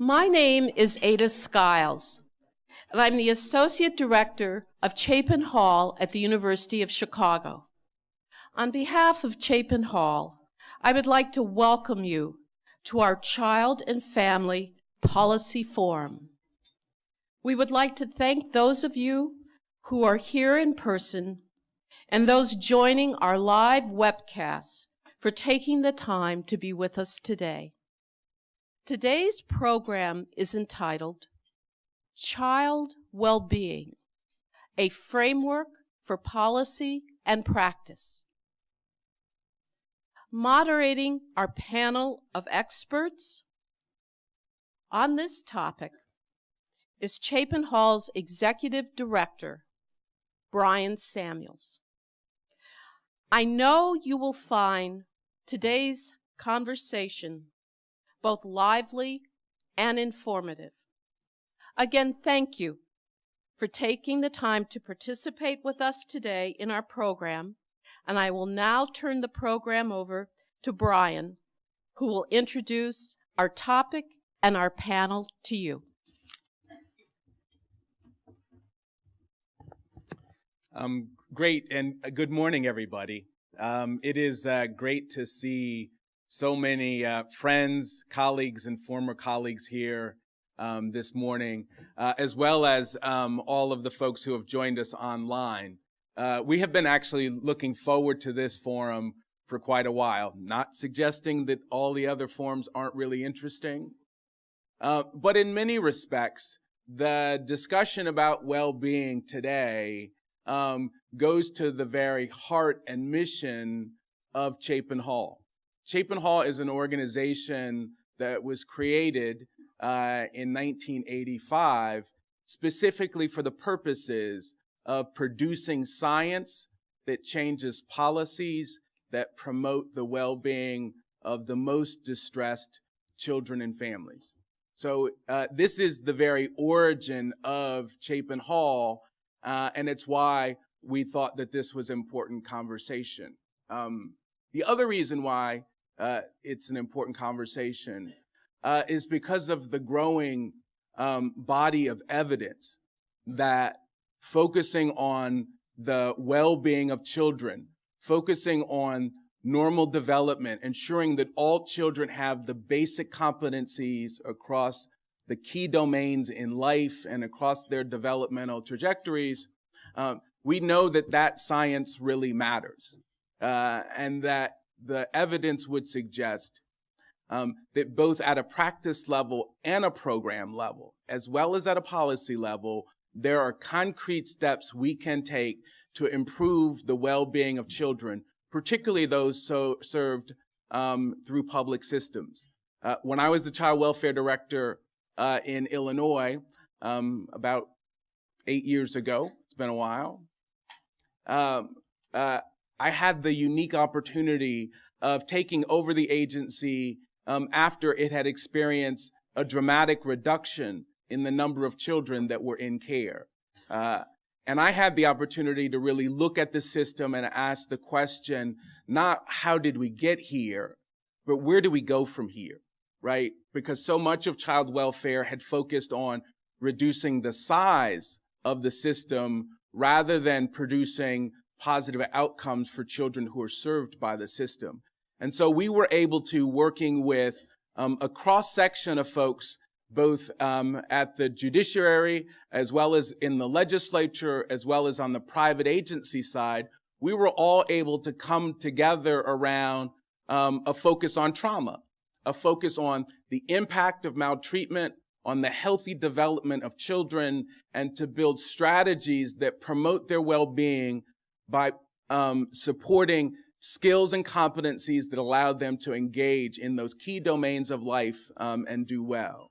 My name is Ada Skiles, and I'm the Associate Director of Chapin Hall at the University of Chicago. On behalf of Chapin Hall, I would like to welcome you to our Child and Family Policy Forum. We would like to thank those of you who are here in person and those joining our live webcast for taking the time to be with us today. Today's program is entitled Child Wellbeing, a Framework for Policy and Practice. Moderating our panel of experts on this topic is Chapin Hall's Executive Director, Brian Samuels. I know you will find today's conversation both lively and informative. Again, thank you for taking the time to participate with us today in our program, and I will now turn the program over to Brian, who will introduce our topic and our panel to you. Great, and good morning, everybody. It is great to see so many friends, colleagues, and former colleagues here this morning, as well as all of the folks who have joined us online. We have been actually looking forward to this forum for quite a while, not suggesting that all the other forums aren't really interesting, but in many respects, the discussion about well-being today goes to the very heart and mission of Chapin Hall. Chapin Hall is an organization that was created in 1985 specifically for the purposes of producing science that changes policies that promote the well-being of the most distressed children and families. So this is the very origin of Chapin Hall, and it's why we thought that this was an important conversation. The other reason why it's an important conversation is because of the growing body of evidence that focusing on the well-being of children, focusing on normal development, ensuring that all children have the basic competencies across the key domains in life and across their developmental trajectories, we know that that science really matters, and that the evidence would suggest that both at a practice level and a program level, as well as at a policy level, there are concrete steps we can take to improve the well-being of children, particularly those served through public systems. When I was the child welfare director in Illinois about 8 years ago, it's been a while, I had the unique opportunity of taking over the agency after it had experienced a dramatic reduction in the number of children that were in care. And I had the opportunity to really look at the system and ask the question, not how did we get here, but where do we go from here, right? Because so much of child welfare had focused on reducing the size of the system rather than producing positive outcomes for children who are served by the system. And so we were able to, working with a cross-section of folks, both at the judiciary, as well as in the legislature, as well as on the private agency side, we were all able to come together around a focus on trauma, a focus on the impact of maltreatment, on the healthy development of children, and to build strategies that promote their well-being by supporting skills and competencies that allow them to engage in those key domains of life and do well.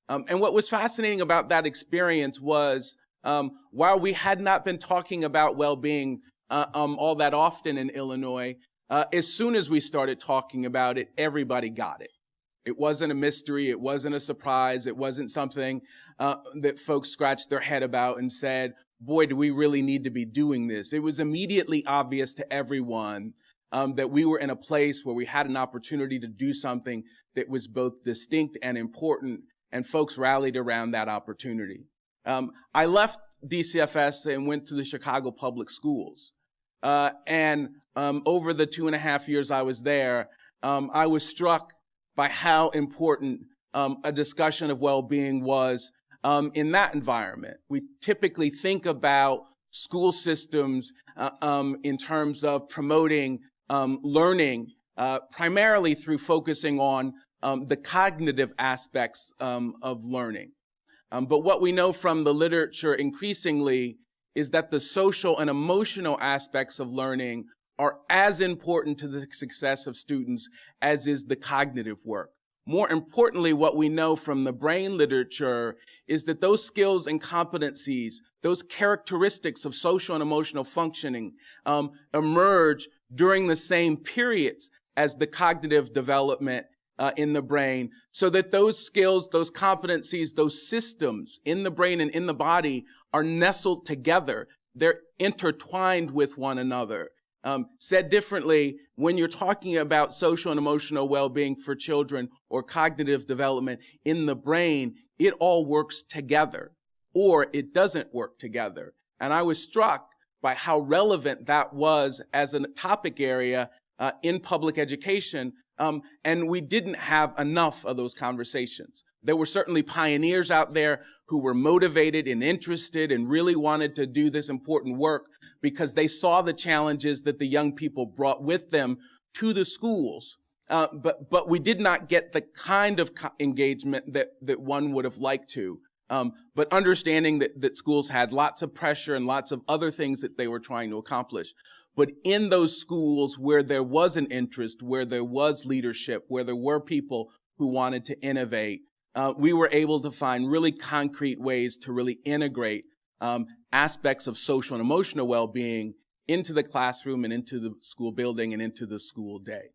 And what was fascinating about that experience was, while we had not been talking about well-being all that often in Illinois, as soon as we started talking about it, everybody got it. It wasn't a mystery. It wasn't a surprise. It wasn't something that folks scratched their head about and said, boy, do we really need to be doing this. It was immediately obvious to everyone that we were in a place where we had an opportunity to do something that was both distinct and important and folks rallied around that opportunity. I left DCFS and went to the Chicago Public Schools. And over the 2.5 years I was there, I was struck by how important a discussion of well-being was in that environment. We typically think about school systems in terms of promoting learning, primarily through focusing on the cognitive aspects of learning. But what we know from the literature increasingly is that the social and emotional aspects of learning are as important to the success of students as is the cognitive work. More importantly, what we know from the brain literature is that those skills and competencies, those characteristics of social and emotional functioning, emerge during the same periods as the cognitive development in the brain, so that those skills, those competencies, those systems in the brain and in the body are nestled together. They're intertwined with one another. Said differently, when you're talking about social and emotional well-being for children or cognitive development in the brain, it all works together, or it doesn't work together. And I was struck by how relevant that was as a topic area in public education, and we didn't have enough of those conversations. There were certainly pioneers out there who were motivated and interested and really wanted to do this important work because they saw the challenges that the young people brought with them to the schools. But we did not get the kind of engagement that one would have liked to. But understanding that schools had lots of pressure and lots of other things that they were trying to accomplish. But in those schools where there was an interest, where there was leadership, where there were people who wanted to innovate, we were able to find really concrete ways to really integrate aspects of social and emotional well-being into the classroom and into the school building and into the school day.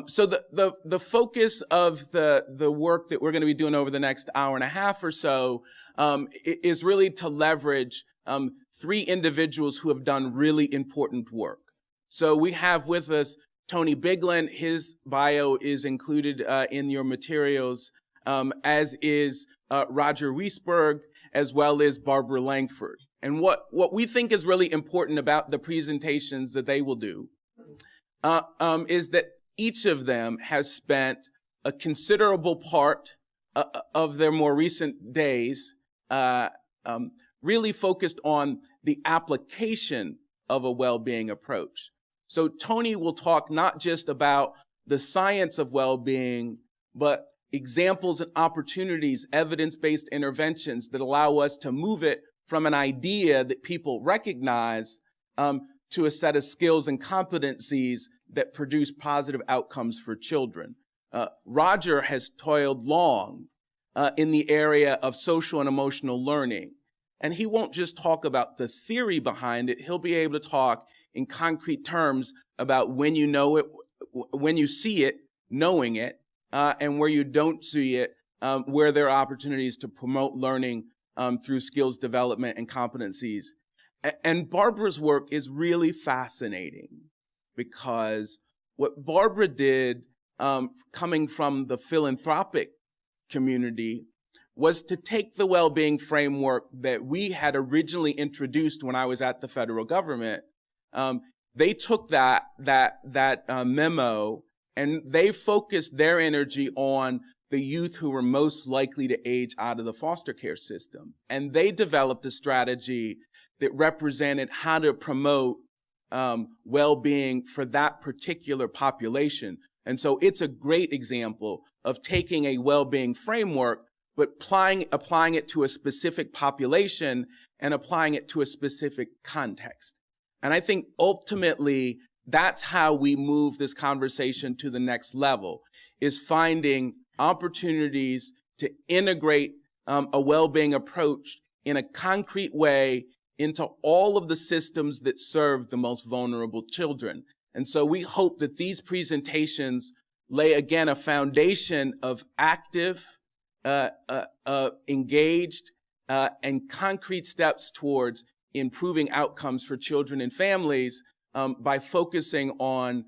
So the focus of the work that we're going to be doing over the next hour and a half or so is really to leverage 3 individuals who have done really important work. So we have with us Tony Biglan. His bio is included in your materials, as is Roger Wiesberg, as well as Barbara Langford. And what we think is really important about the presentations that they will do is that each of them has spent a considerable part of their more recent days really focused on the application of a well-being approach. So Tony will talk not just about the science of well-being, but examples and opportunities, evidence-based interventions that allow us to move it from an idea that people recognize to a set of skills and competencies that produce positive outcomes for children. Roger has toiled long in the area of social and emotional learning. And he won't just talk about the theory behind it. He'll be able to talk in concrete terms about when you know it, when you see it, knowing it, and where you don't see it, where there are opportunities to promote learning through skills development and competencies. And Barbara's work is really fascinating because what Barbara did, coming from the philanthropic community, was to take the well-being framework that we had originally introduced when I was at the federal government. They took that memo and they focused their energy on the youth who were most likely to age out of the foster care system. And they developed a strategy that represented how to promote well-being for that particular population. And so it's a great example of taking a well-being framework but applying it to a specific population and applying it to a specific context. And I think ultimately that's how we move this conversation to the next level, is finding opportunities to integrate a well-being approach in a concrete way into all of the systems that serve the most vulnerable children. And so we hope that these presentations lay, again, a foundation of active, engaged, and concrete steps towards improving outcomes for children and families by focusing on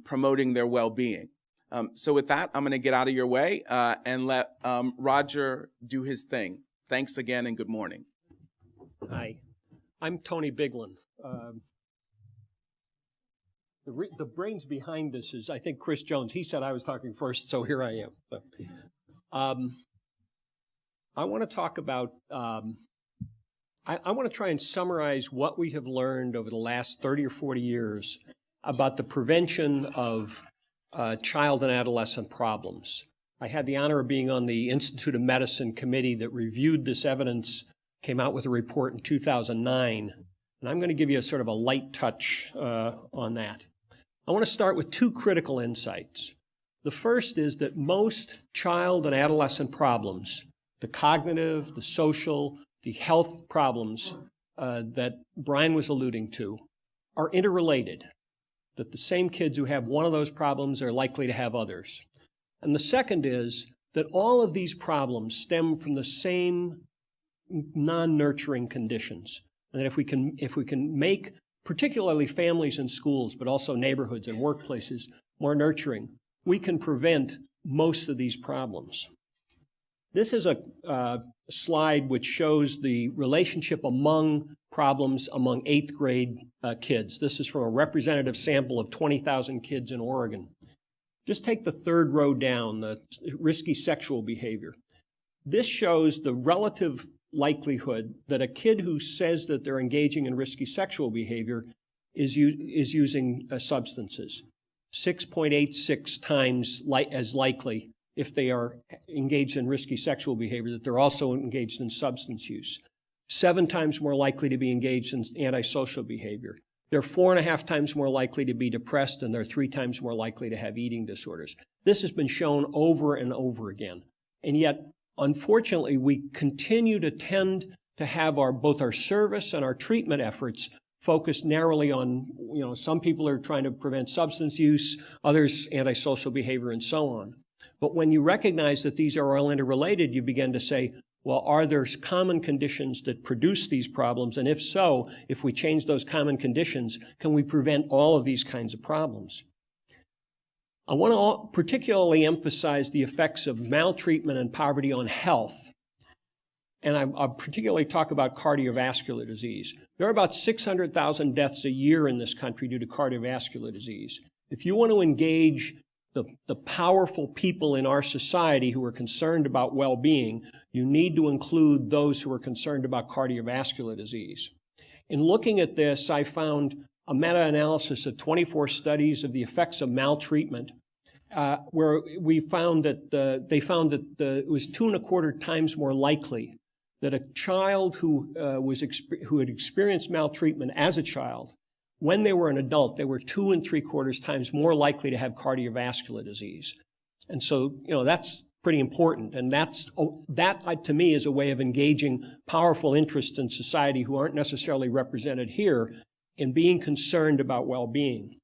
promoting their well-being. So with that, I'm going to get out of your way and let Roger do his thing. Thanks again and good morning. Hi, I'm Tony Biglin. The brains behind this is, I think, Chris Jones. He said I was talking first, so here I am. So, I want to talk about, I want to try and summarize what we have learned over the last 30 or 40 years about the prevention of child and adolescent problems. I had the honor of being on the Institute of Medicine committee that reviewed this evidence, came out with a report in 2009, and I'm going to give you a sort of a light touch on that. I want to start with two critical insights. The first is that most child and adolescent problems, the cognitive, the social, the health problems that Brian was alluding to, are interrelated, that the same kids who have one of those problems are likely to have others. And the second is that all of these problems stem from the same non-nurturing conditions. And that if we can make particularly families and schools, but also neighborhoods and workplaces more nurturing, we can prevent most of these problems. This is a slide which shows the relationship among problems among 8th grade kids. This is from a representative sample of 20,000 kids in Oregon. Just take the third row down, the risky sexual behavior. This shows the relative likelihood that a kid who says that they're engaging in risky sexual behavior is using substances. 6.86 times as likely if they are engaged in risky sexual behavior that they're also engaged in substance use. 7 times more likely to be engaged in antisocial behavior. They're 4.5 times more likely to be depressed, and they're 3 times more likely to have eating disorders. This has been shown over and over again. And yet, unfortunately, we continue to tend to have both our service and our treatment efforts focused narrowly on, some people are trying to prevent substance use, others antisocial behavior, and so on. But when you recognize that these are all interrelated, you begin to say, well, are there common conditions that produce these problems? And if so, if we change those common conditions, can we prevent all of these kinds of problems? I want to particularly emphasize the effects of maltreatment and poverty on health. And I'll particularly talk about cardiovascular disease. There are about 600,000 deaths a year in this country due to cardiovascular disease. If you want to engage the powerful people in our society who are concerned about well-being, you need to include those who are concerned about cardiovascular disease. In looking at this, I found a meta-analysis of 24 studies of the effects of maltreatment, where we found that it was 2.25 times more likely that a child who had experienced maltreatment as a child, when they were an adult, they were 2.75 times more likely to have cardiovascular disease. And so, that's pretty important. And that to me is a way of engaging powerful interests in society who aren't necessarily represented here in being concerned about well-being.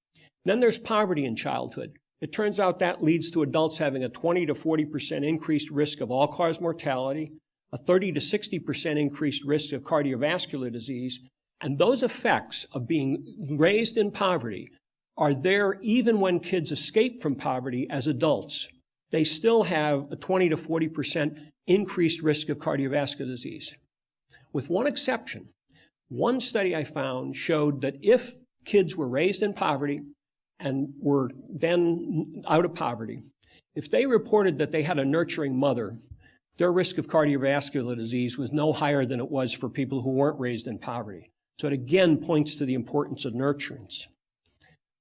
Then there's poverty in childhood. It turns out that leads to adults having a 20 to 40% increased risk of all-cause mortality, a 30 to 60% increased risk of cardiovascular disease, and those effects of being raised in poverty are there even when kids escape from poverty as adults. They still have a 20 to 40% increased risk of cardiovascular disease. With one exception, one study I found showed that if kids were raised in poverty and were then out of poverty, if they reported that they had a nurturing mother, their risk of cardiovascular disease was no higher than it was for people who weren't raised in poverty. So it again points to the importance of nurturance.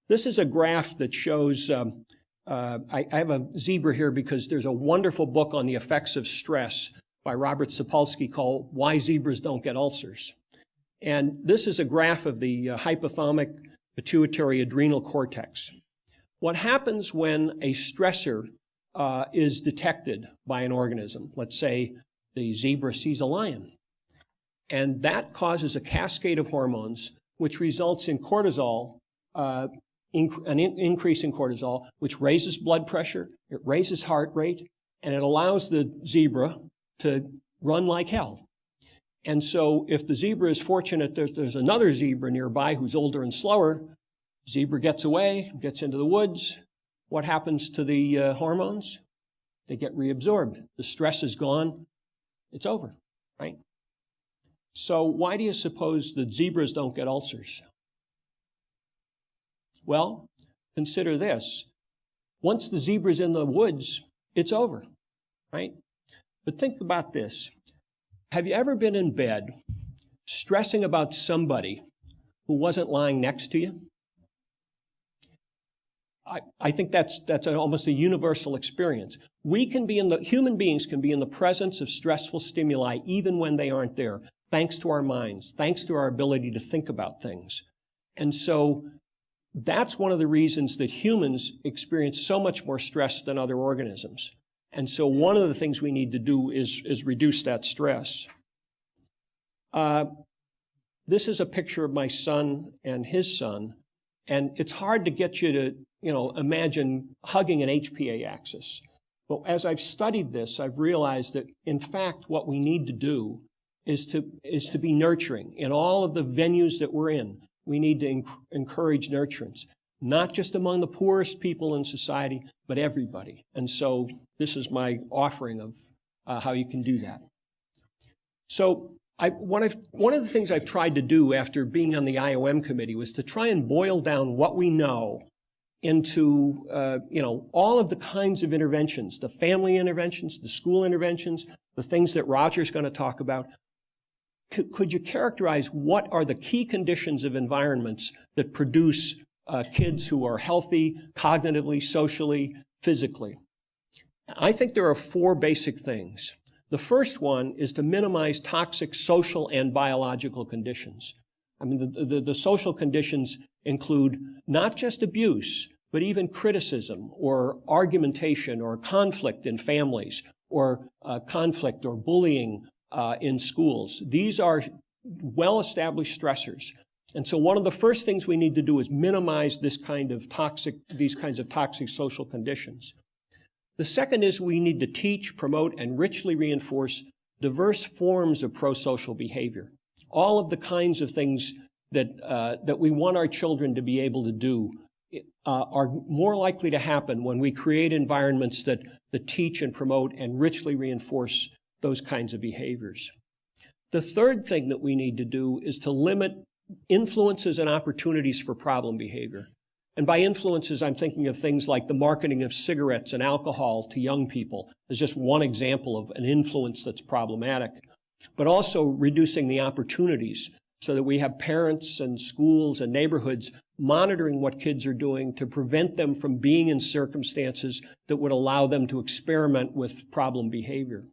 This is a graph that shows, I have a zebra here because there's a wonderful book on the effects of stress by Robert Sapolsky called Why Zebras Don't Get Ulcers. And this is a graph of the hypothalamic pituitary adrenal cortex. What happens when a stressor is detected by an organism? Let's say the zebra sees a lion. And that causes a cascade of hormones, which results in cortisol, an increase in cortisol, which raises blood pressure, it raises heart rate, and it allows the zebra to run like hell. And so if the zebra is fortunate that there's another zebra nearby who's older and slower, zebra gets away, gets into the woods, what happens to the hormones? They get reabsorbed. The stress is gone. It's over, right? So why do you suppose that zebras don't get ulcers? Well, consider this. Once the zebra's in the woods, it's over, right? But think about this. Have you ever been in bed stressing about somebody who wasn't lying next to you? I think that's almost a universal experience. Human beings can be in the presence of stressful stimuli even when they aren't there, thanks to our minds, thanks to our ability to think about things. And so that's one of the reasons that humans experience so much more stress than other organisms. And so one of the things we need to do is reduce that stress. This is a picture of my son and his son, and it's hard to get you to, imagine hugging an HPA axis. But as I've studied this, I've realized that, in fact, what we need to do is to be nurturing. In all of the venues that we're in, we need to encourage nurturance, not just among the poorest people in society, but everybody. And so this is my offering of how you can do that. So one of the things I've tried to do after being on the IOM committee was to try and boil down what we know into, all of the kinds of interventions, the family interventions, the school interventions, the things that Roger's going to talk about. Could you characterize what are the key conditions of environments that produce kids who are healthy cognitively, socially, physically? I think there are 4 basic things. The first one is to minimize toxic social and biological conditions. I mean, the social conditions include not just abuse, but even criticism or argumentation or conflict in families or conflict or bullying in schools. These are well-established stressors. And so one of the first things we need to do is minimize these kinds of toxic social conditions. The second is we need to teach, promote, and richly reinforce diverse forms of pro-social behavior. All of the kinds of things that we want our children to be able to do are more likely to happen when we create environments that teach and promote and richly reinforce those kinds of behaviors. The third thing that we need to do is to limit influences and opportunities for problem behavior. And by influences, I'm thinking of things like the marketing of cigarettes and alcohol to young people. There's just one example of an influence that's problematic. But also reducing the opportunities so that we have parents and schools and neighborhoods monitoring what kids are doing to prevent them from being in circumstances that would allow them to experiment with problem behavior.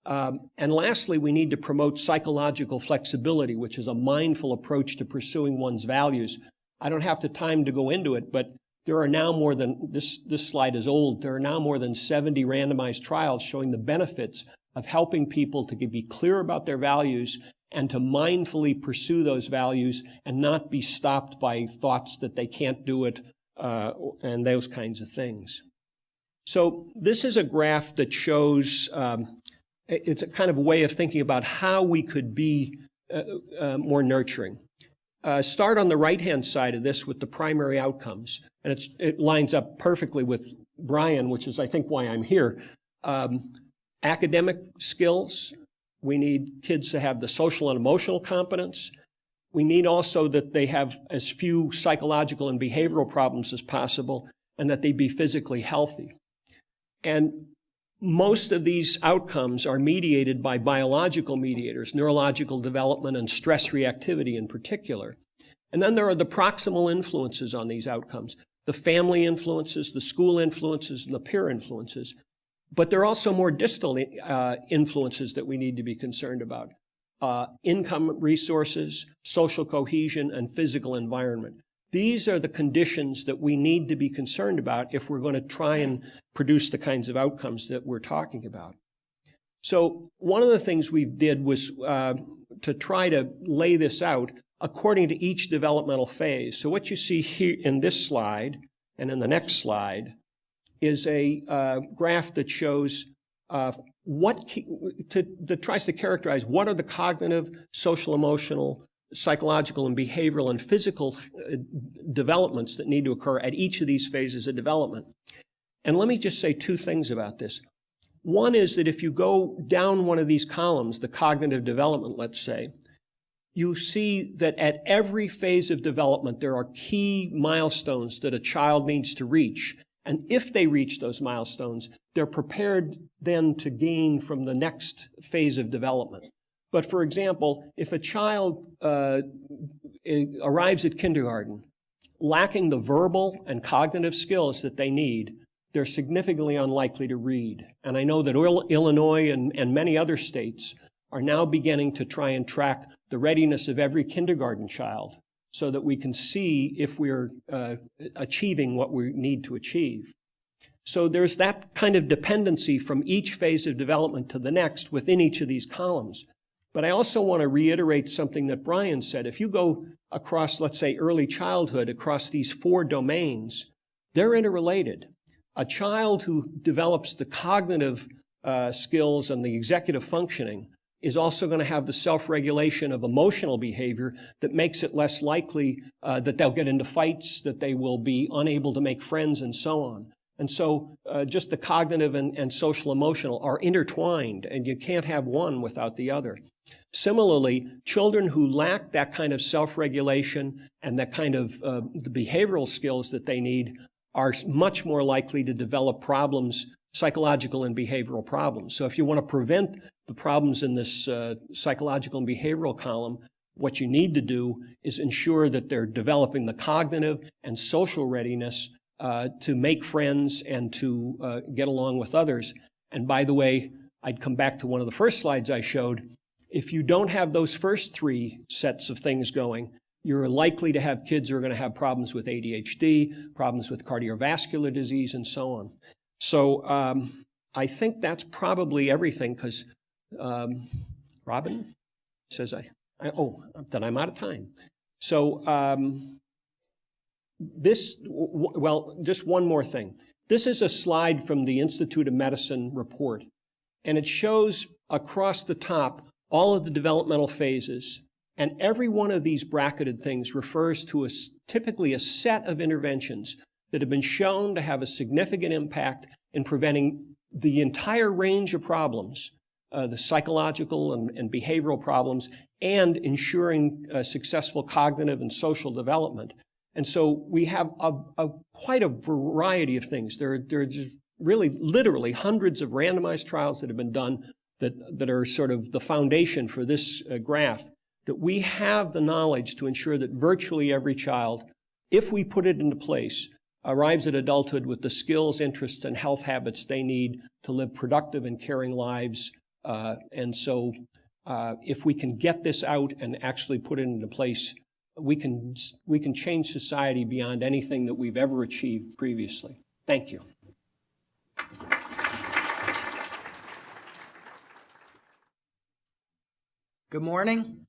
And lastly, we need to promote psychological flexibility, which is a mindful approach to pursuing one's values. I don't have the time to go into it, but there are now more than, this slide is old, there are now more than 70 randomized trials showing the benefits of helping people to be clear about their values and to mindfully pursue those values and not be stopped by thoughts that they can't do it and those kinds of things. So this is a graph that shows, it's a kind of way of thinking about how we could be more nurturing. Start on the right-hand side of this with the primary outcomes, and it lines up perfectly with Brian, which is, I think, why I'm here. Academic skills, we need kids to have the social and emotional competence. We need also that they have as few psychological and behavioral problems as possible, and that they be physically healthy. And most of these outcomes are mediated by biological mediators, neurological development and stress reactivity in particular. And then there are the proximal influences on these outcomes, the family influences, the school influences, and the peer influences. But there are also more distal influences that we need to be concerned about. Income resources, social cohesion, and physical environment. These are the conditions that we need to be concerned about if we're going to try and produce the kinds of outcomes that we're talking about. So one of the things we did was to try to lay this out according to each developmental phase. So what you see here in this slide and in the next slide is a graph that shows that tries to characterize what are the cognitive, social, emotional, psychological and behavioral and physical developments that need to occur at each of these phases of development. And let me just say two things about this. One is that if you go down one of these columns, the cognitive development, let's say, you see that at every phase of development, there are key milestones that a child needs to reach. And if they reach those milestones, they're prepared then to gain from the next phase of development. But for example, if a child arrives at kindergarten lacking the verbal and cognitive skills that they need, they're significantly unlikely to read. And I know that Illinois and many other states are now beginning to try and track the readiness of every kindergarten child so that we can see if we're achieving what we need to achieve. So there's that kind of dependency from each phase of development to the next within each of these columns. But I also want to reiterate something that Brian said. If you go across, let's say, early childhood, across these 4 domains, they're interrelated. A child who develops the cognitive skills and the executive functioning is also going to have the self-regulation of emotional behavior that makes it less likely that they'll get into fights, that they will be unable to make friends, and so on. And so just the cognitive and social emotional are intertwined, and you can't have one without the other. Similarly, children who lack that kind of self-regulation and that kind of the behavioral skills that they need are much more likely to develop problems, psychological and behavioral problems. So if you want to prevent the problems in this psychological and behavioral column, what you need to do is ensure that they're developing the cognitive and social readiness to make friends and to get along with others. And by the way, I'd come back to one of the first slides I showed. If you don't have those first 3 sets of things going, you're likely to have kids who are going to have problems with ADHD, problems with cardiovascular disease, and so on. So I think that's probably everything, because Robin says that I'm out of time. So just one more thing. This is a slide from the Institute of Medicine report, and it shows across the top all of the developmental phases. And every one of these bracketed things refers to typically a set of interventions that have been shown to have a significant impact in preventing the entire range of problems, the psychological and behavioral problems, and ensuring successful cognitive and social development. And so we have quite a variety of things. There are just really literally hundreds of randomized trials that have been done that are sort of the foundation for this graph, that we have the knowledge to ensure that virtually every child, if we put it into place, arrives at adulthood with the skills, interests, and health habits they need to live productive and caring lives. And so if we can get this out and actually put it into place, we can change society beyond anything that we've ever achieved previously. Thank you. Good morning.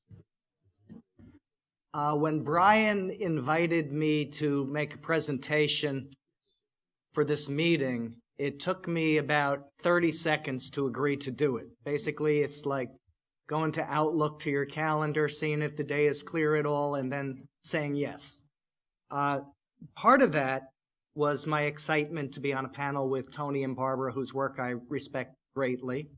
When Brian invited me to make a presentation for this meeting, it took me about 30 seconds to agree to do it. Basically, it's like going to Outlook to your calendar, seeing if the day is clear at all, and then saying yes. Part of that was my excitement to be on a panel with Tony and Barbara, whose work I respect greatly.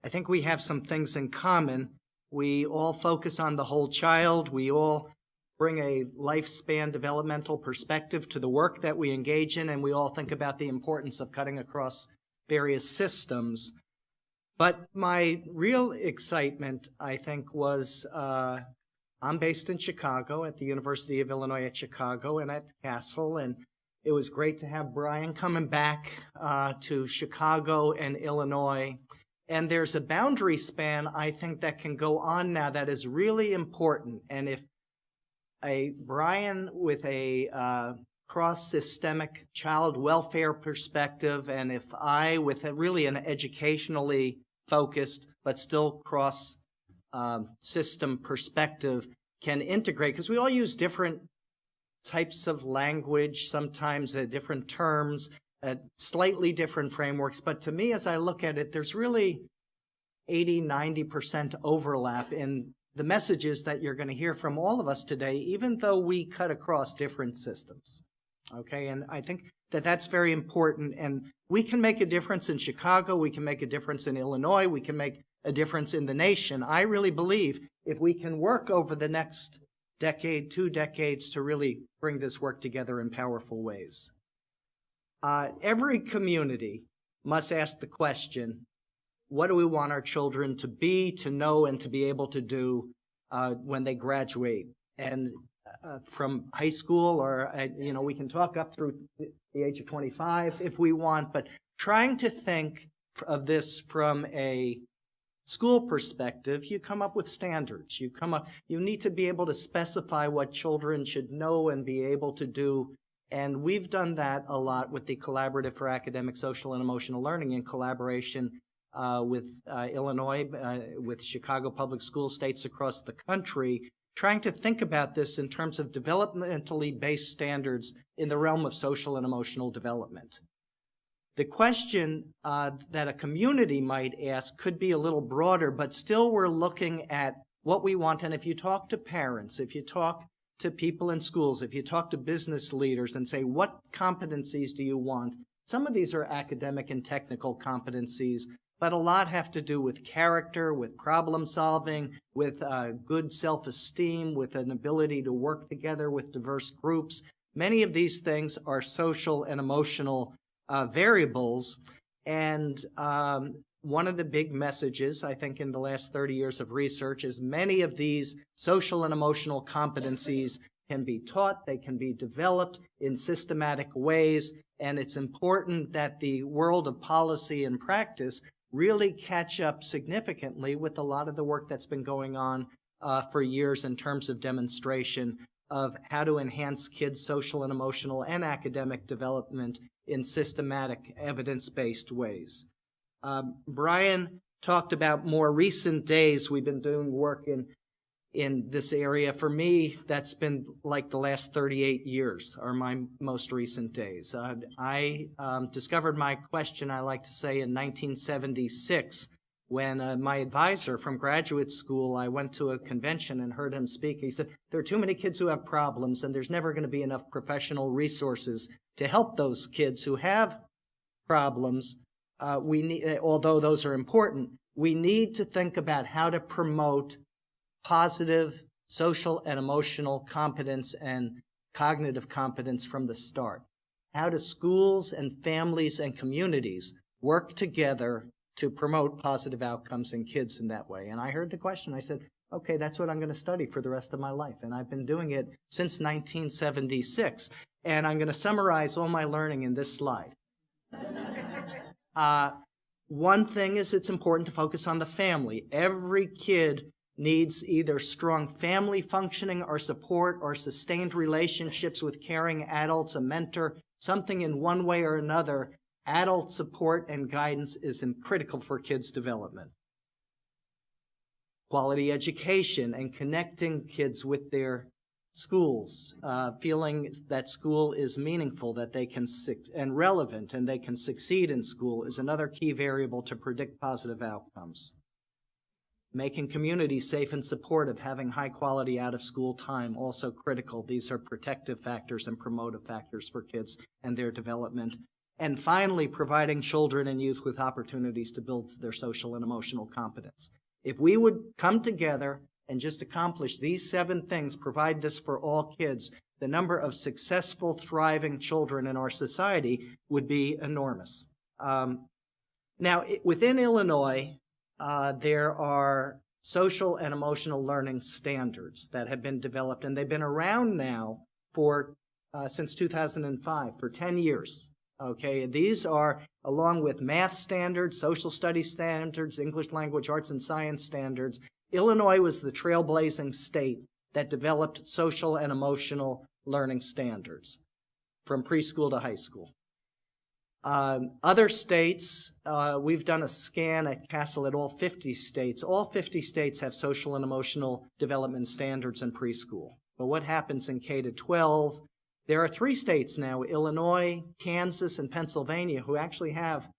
I think we have some things in common. We all focus on the whole child. We all bring a lifespan developmental perspective to the work that we engage in, and we all think about the importance of cutting across various systems. But my real excitement, I think, was I'm based in Chicago at the University of Illinois at Chicago and at Castle, and it was great to have Brian coming back to Chicago and Illinois. And there's a boundary span, I think, that can go on now that is really important. And if Brian with a cross-systemic child welfare perspective, and if I with really an educationally focused but still cross-system perspective can integrate, because we all use different types of language, sometimes different terms, slightly different frameworks. But to me, as I look at it, there's really 80-90% overlap in the messages that you're going to hear from all of us today, even though we cut across different systems. Okay, and I think that that's very important, and we can make a difference in Chicago, we can make a difference in Illinois, we can make a difference in the nation. I really believe if we can work over the next decade, 2 decades, to really bring this work together in powerful ways. Every community must ask the question, what do we want our children to be, to know, and to be able to do when they graduate? And from high school, or, we can talk up through the age of 25 if we want, but trying to think of this from a school perspective, you come up with standards. You need to be able to specify what children should know and be able to do. And we've done that a lot with the Collaborative for Academic, Social, and Emotional Learning in collaboration with Illinois, with Chicago Public School states across the country, trying to think about this in terms of developmentally based standards in the realm of social and emotional development. The question that a community might ask could be a little broader, but still we're looking at what we want. And if you talk to parents, if you talk to people in schools, if you talk to business leaders and say, what competencies do you want? Some of these are academic and technical competencies, but a lot have to do with character, with problem solving, with good self-esteem, with an ability to work together with diverse groups. Many of these things are social and emotional variables. And one of the big messages, I think, in the last 30 years of research is many of these social and emotional competencies can be taught, they can be developed in systematic ways, and it's important that the world of policy and practice really catch up significantly with a lot of the work that's been going on for years in terms of demonstration of how to enhance kids' social and emotional and academic development in systematic, evidence-based ways. Brian talked about more recent days. We've been doing work in this area. For me, that's been like the last 38 years are my most recent days. I discovered my question, I like to say, in 1976 when my advisor from graduate school, I went to a convention and heard him speak. He said, there are too many kids who have problems and there's never going to be enough professional resources to help those kids who have problems. We need, although those are important, we need to think about how to promote positive social and emotional competence and cognitive competence from the start. How do schools and families and communities work together to promote positive outcomes in kids in that way? And I heard the question. I said, okay, that's what I'm going to study for the rest of my life. And I've been doing it since 1976. And I'm going to summarize all my learning in this slide. One thing is it's important to focus on the family. Every kid needs either strong family functioning or support or sustained relationships with caring adults, a mentor, something in one way or another. Adult support and guidance is critical for kids' development. Quality education and connecting kids with their schools, feeling that school is meaningful, that they can and relevant, and they can succeed in school is another key variable to predict positive outcomes. Making communities safe and supportive, having high quality out of school time, also critical. These are protective factors and promotive factors for kids and their development. And finally, providing children and youth with opportunities to build their social and emotional competence. If we would come together and just accomplish these 7 things, provide this for all kids, the number of successful, thriving children in our society would be enormous. Now, within Illinois, there are social and emotional learning standards that have been developed, and they've been around now for since 2005, for 10 years. Okay, these are, along with math standards, social studies standards, English language, arts and science standards. Illinois was the trailblazing state that developed social and emotional learning standards from preschool to high school. Other states, we've done a scan at Castle at all 50 states. All 50 states have social and emotional development standards in preschool. But what happens in K to 12? There are 3 states now, Illinois, Kansas, and Pennsylvania, who actually have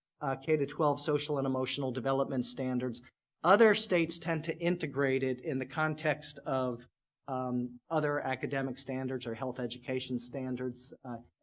K to 12 social and emotional development standards. Other states tend to integrate it in the context of other academic standards or health education standards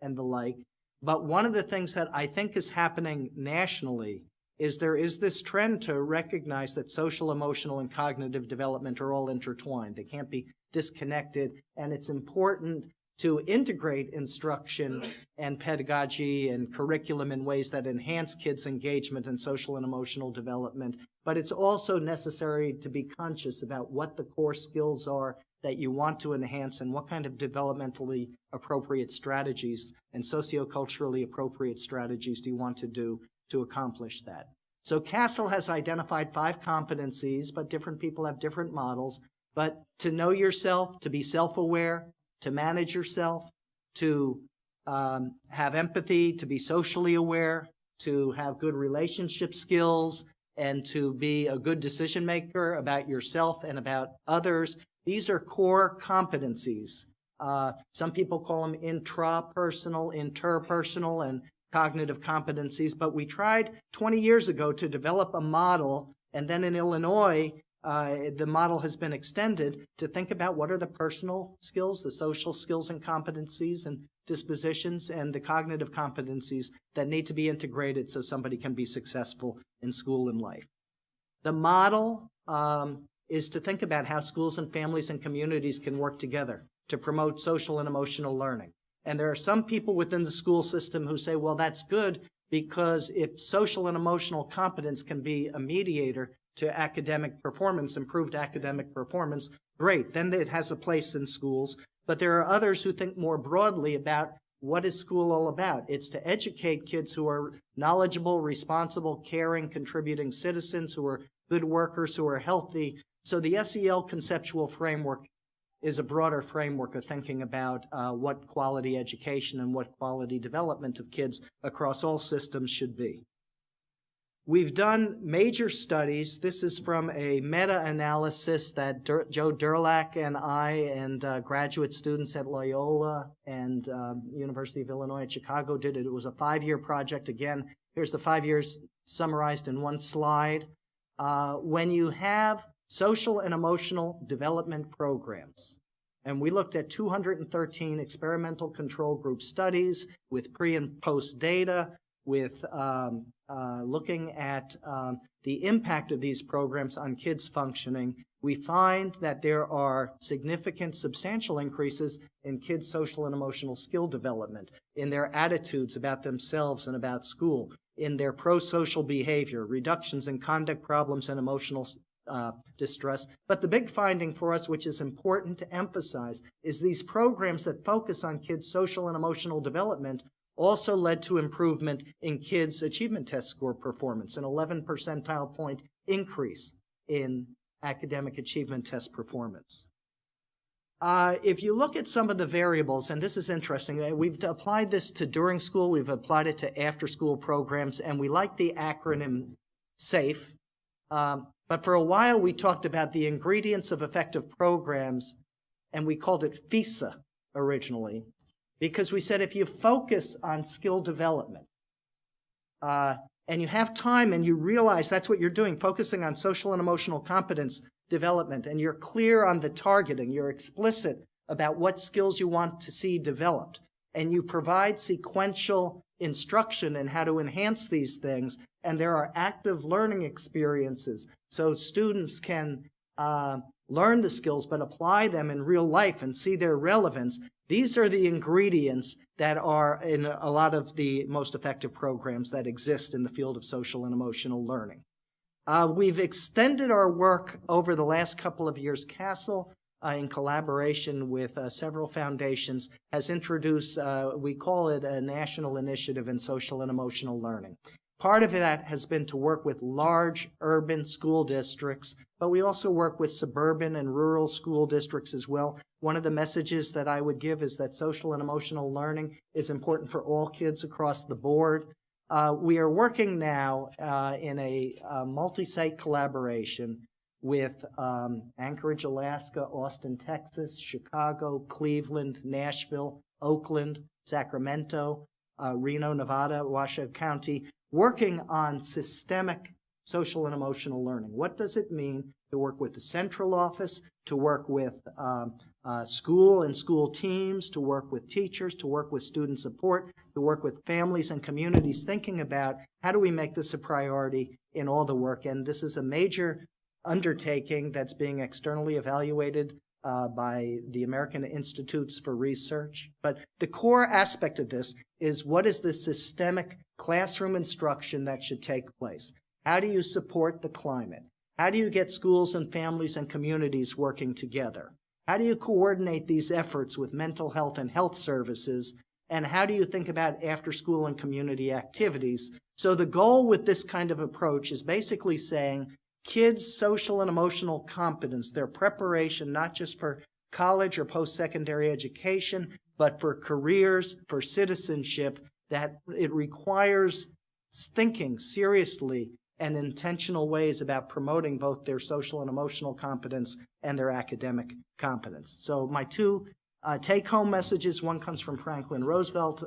and the like. But one of the things that I think is happening nationally is there is this trend to recognize that social, emotional, and cognitive development are all intertwined. They can't be disconnected, and it's important to integrate instruction and pedagogy and curriculum in ways that enhance kids' engagement in social and emotional development. But it's also necessary to be conscious about what the core skills are that you want to enhance and what kind of developmentally appropriate strategies and socioculturally appropriate strategies do you want to do to accomplish that. So CASEL has identified 5 competencies, but different people have different models. But to know yourself, to be self-aware, to manage yourself, to have empathy, to be socially aware, to have good relationship skills, and to be a good decision maker about yourself and about others. These are core competencies. Some people call them intrapersonal, interpersonal, and cognitive competencies, but we tried 20 years ago to develop a model, and then in Illinois, the model has been extended to think about what are the personal skills, the social skills and competencies and dispositions, and the cognitive competencies that need to be integrated so somebody can be successful in school and life. The model is to think about how schools and families and communities can work together to promote social and emotional learning. And there are some people within the school system who say, well, that's good because if social and emotional competence can be a mediator to academic performance, improved academic performance, great, then it has a place in schools. But there are others who think more broadly about what is school all about. It's to educate kids who are knowledgeable, responsible, caring, contributing citizens, who are good workers, who are healthy. So the SEL conceptual framework is a broader framework of thinking about what quality education and what quality development of kids across all systems should be. We've done major studies. This is from a meta-analysis that Joe Durlak and I and graduate students at Loyola and University of Illinois at Chicago did it. It was a 5-year project. Again, here's the 5 years summarized in one slide. When you have social and emotional development programs, and we looked at 213 experimental control group studies with pre and post data, with looking at the impact of these programs on kids' functioning, we find that there are significant, substantial increases in kids' social and emotional skill development, in their attitudes about themselves and about school, in their pro-social behavior, reductions in conduct problems and emotional distress. But the big finding for us, which is important to emphasize, is these programs that focus on kids' social and emotional development also led to improvement in kids' achievement test score performance, an 11 percentile point increase in academic achievement test performance. If you look at some of the variables, and this is interesting, we've applied this to during school, we've applied it to after-school programs, and we like the acronym SAFE. But for a while, we talked about the ingredients of effective programs, and we called it FISA originally, because we said if you focus on skill development, and you have time and you realize that's what you're doing, focusing on social and emotional competence development, and you're clear on the targeting, you're explicit about what skills you want to see developed, and you provide sequential instruction in how to enhance these things, and there are active learning experiences so students can learn the skills but apply them in real life and see their relevance. These are the ingredients that are in a lot of the most effective programs that exist in the field of social and emotional learning. We've extended our work over the last couple of years. CASEL, in collaboration with several foundations, has introduced, we call it a national initiative in social and emotional learning. Part of that has been to work with large urban school districts, but we also work with suburban and rural school districts as well. One of the messages that I would give is that social and emotional learning is important for all kids across the board. We are working now in a multi-site collaboration with Anchorage, Alaska, Austin, Texas, Chicago, Cleveland, Nashville, Oakland, Sacramento, Reno, Nevada, Washoe County, working on systemic social and emotional learning? What does it mean to work with the central office, to work with school and school teams, to work with teachers, to work with student support, to work with families and communities, thinking about how do we make this a priority in all the work? And this is a major undertaking that's being externally evaluated by the American Institutes for Research. But the core aspect of this is, what is the systemic classroom instruction that should take place? How do you support the climate? How do you get schools and families and communities working together? How do you coordinate these efforts with mental health and health services? And how do you think about after-school and community activities? So the goal with this kind of approach is basically saying kids' social and emotional competence, their preparation not just for college or post-secondary education, but for careers, for citizenship, that it requires thinking seriously and intentional ways about promoting both their social and emotional competence and their academic competence. So my two take-home messages, one comes from Franklin Roosevelt,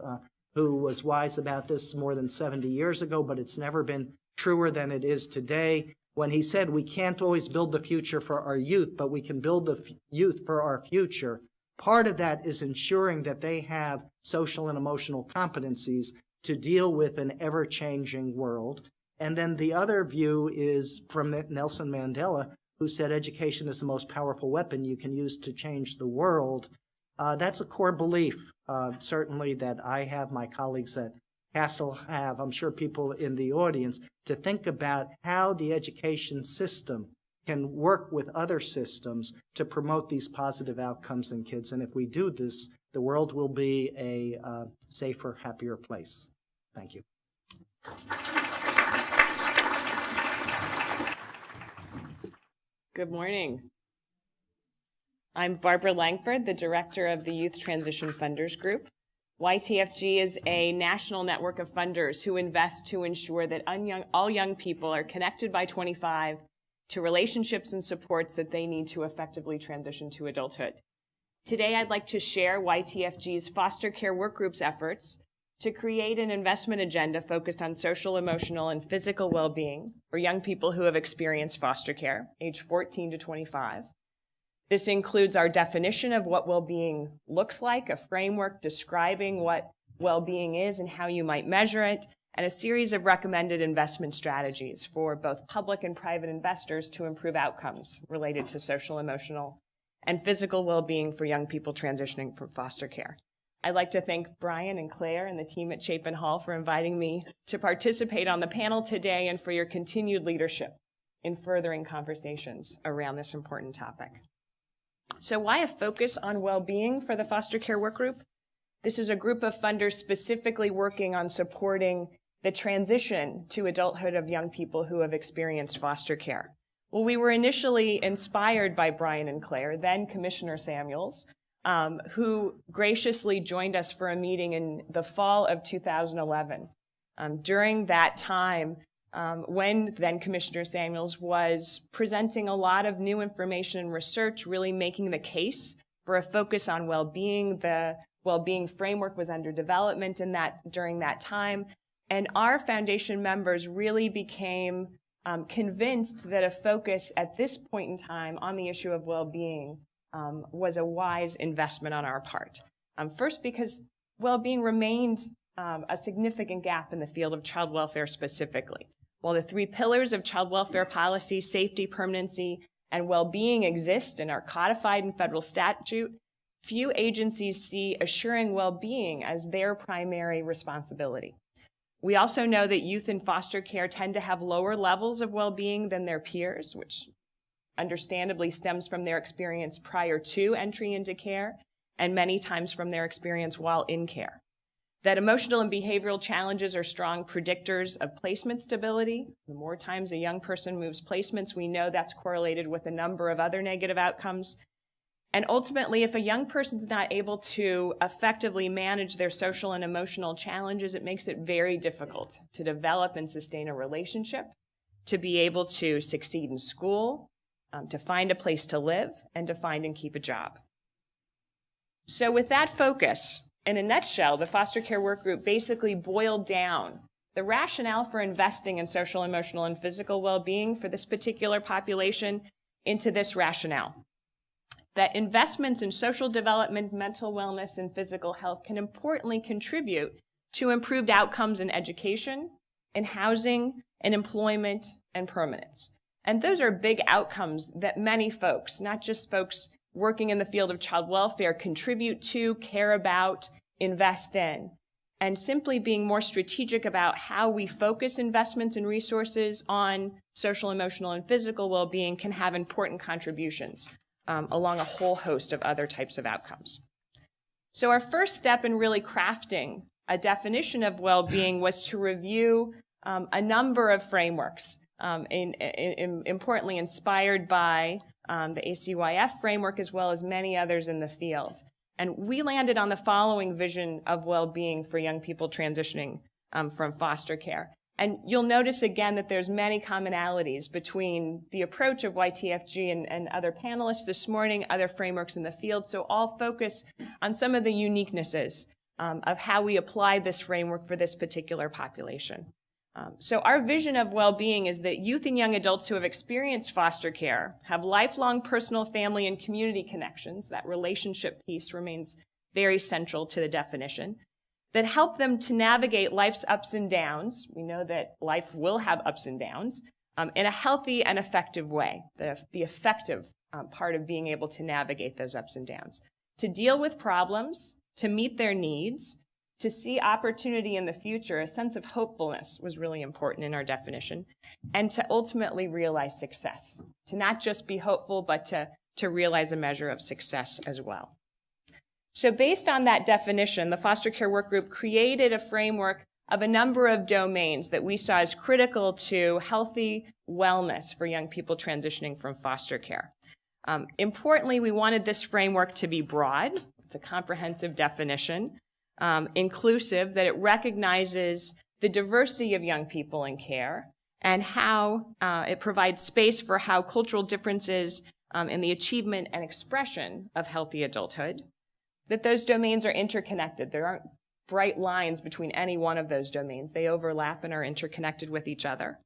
who was wise about this more than 70 years ago, but it's never been truer than it is today, when he said we can't always build the future for our youth, but we can build the youth for our future. Part of that is ensuring that they have social and emotional competencies to deal with an ever-changing world. And then the other view is from Nelson Mandela, who said education is the most powerful weapon you can use to change the world. That's a core belief, certainly, that I have, my colleagues at Castle have, I'm sure people in the audience, to think about how the education system can work with other systems to promote these positive outcomes in kids. And if we do this, the world will be a safer, happier place. Thank you. Good morning. I'm Barbara Langford, the director of the Youth Transition Funders Group. YTFG is a national network of funders who invest to ensure that all young people are connected by 25 to relationships and supports that they need to effectively transition to adulthood. Today, I'd like to share YTFG's foster care work group's efforts to create an investment agenda focused on social, emotional, and physical well-being for young people who have experienced foster care, age 14 to 25. This includes our definition of what well-being looks like, a framework describing what well-being is and how you might measure it, and a series of recommended investment strategies for both public and private investors to improve outcomes related to social, emotional, and physical well-being for young people transitioning from foster care. I'd like to thank Brian and Claire and the team at Chapin Hall for inviting me to participate on the panel today and for your continued leadership in furthering conversations around this important topic. So why a focus on well-being for the foster care work group? This is a group of funders specifically working on supporting the transition to adulthood of young people who have experienced foster care. Well, we were initially inspired by Brian and Claire, then Commissioner Samuels, who graciously joined us for a meeting in the fall of 2011. During that time, when then Commissioner Samuels was presenting a lot of new information and research, really making the case for a focus on well-being. The well-being framework was under development during that time. And our foundation members really became convinced that a focus at this point in time on the issue of well-being was a wise investment on our part. First, because well-being remained a significant gap in the field of child welfare specifically. While the three pillars of child welfare policy, safety, permanency, and well-being exist and are codified in federal statute, few agencies see assuring well-being as their primary responsibility. We also know that youth in foster care tend to have lower levels of well-being than their peers, which understandably stems from their experience prior to entry into care, and many times from their experience while in care. That emotional and behavioral challenges are strong predictors of placement stability. The more times a young person moves placements, we know that's correlated with a number of other negative outcomes. And ultimately, if a young person's not able to effectively manage their social and emotional challenges, it makes it very difficult to develop and sustain a relationship, to be able to succeed in school, to find a place to live, and to find and keep a job. So with that focus, in a nutshell, the foster care work group basically boiled down the rationale for investing in social, emotional, and physical well-being for this particular population into this rationale: that investments in social development, mental wellness, and physical health can importantly contribute to improved outcomes in education, in housing, in employment, and permanence. And those are big outcomes that many folks, not just folks working in the field of child welfare, contribute to, care about, invest in. And simply being more strategic about how we focus investments and resources on social, emotional, and physical well-being can have important contributions along a whole host of other types of outcomes. So our first step in really crafting a definition of well-being was to review a number of frameworks, importantly inspired by the ACYF framework as well as many others in the field. And we landed on the following vision of well-being for young people transitioning from foster care. And you'll notice again that there's many commonalities between the approach of YTFG and other panelists this morning, other frameworks in the field. So all focus on some of the uniquenesses of how we apply this framework for this particular population. So our vision of well-being is that youth and young adults who have experienced foster care have lifelong personal, family, and community connections. That relationship piece remains very central to the definition, that help them to navigate life's ups and downs. We know that life will have ups and downs in a healthy and effective way, the effective part of being able to navigate those ups and downs, to deal with problems, to meet their needs, to see opportunity in the future. A sense of hopefulness was really important in our definition, and to ultimately realize success, to not just be hopeful, but to realize a measure of success as well. So based on that definition, the Foster Care Work Group created a framework of a number of domains that we saw as critical to healthy wellness for young people transitioning from foster care. Importantly, we wanted this framework to be broad. It's a comprehensive definition. Inclusive, that it recognizes the diversity of young people in care and how it provides space for how cultural differences in the achievement and expression of healthy adulthood, that those domains are interconnected. There aren't bright lines between any one of those domains. They overlap and are interconnected with each other.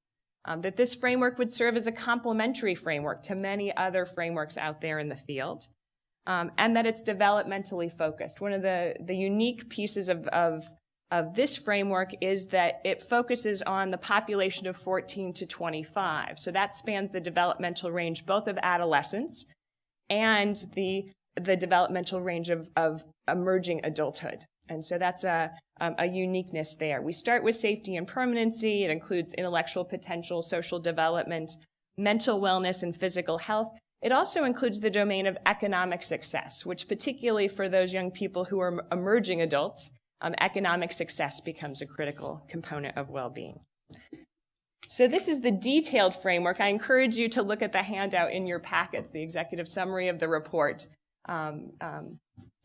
That this framework would serve as a complementary framework to many other frameworks out there in the field. And that it's developmentally focused. One of the unique pieces of this framework is that it focuses on the population of 14 to 25. So that spans the developmental range both of adolescence and the developmental range of emerging adulthood. And so that's a uniqueness there. We start with safety and permanency. It includes intellectual potential, social development, mental wellness, and physical health. It also includes the domain of economic success, which particularly for those young people who are emerging adults, economic success becomes a critical component of well-being. So this is the detailed framework. I encourage you to look at the handout in your packets, the executive summary of the report,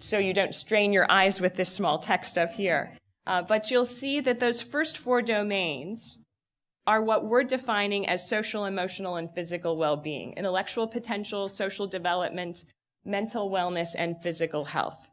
so you don't strain your eyes with this small text up here. But you'll see that those first four domains are what we're defining as social, emotional, and physical well-being: intellectual potential, social development, mental wellness, and physical health.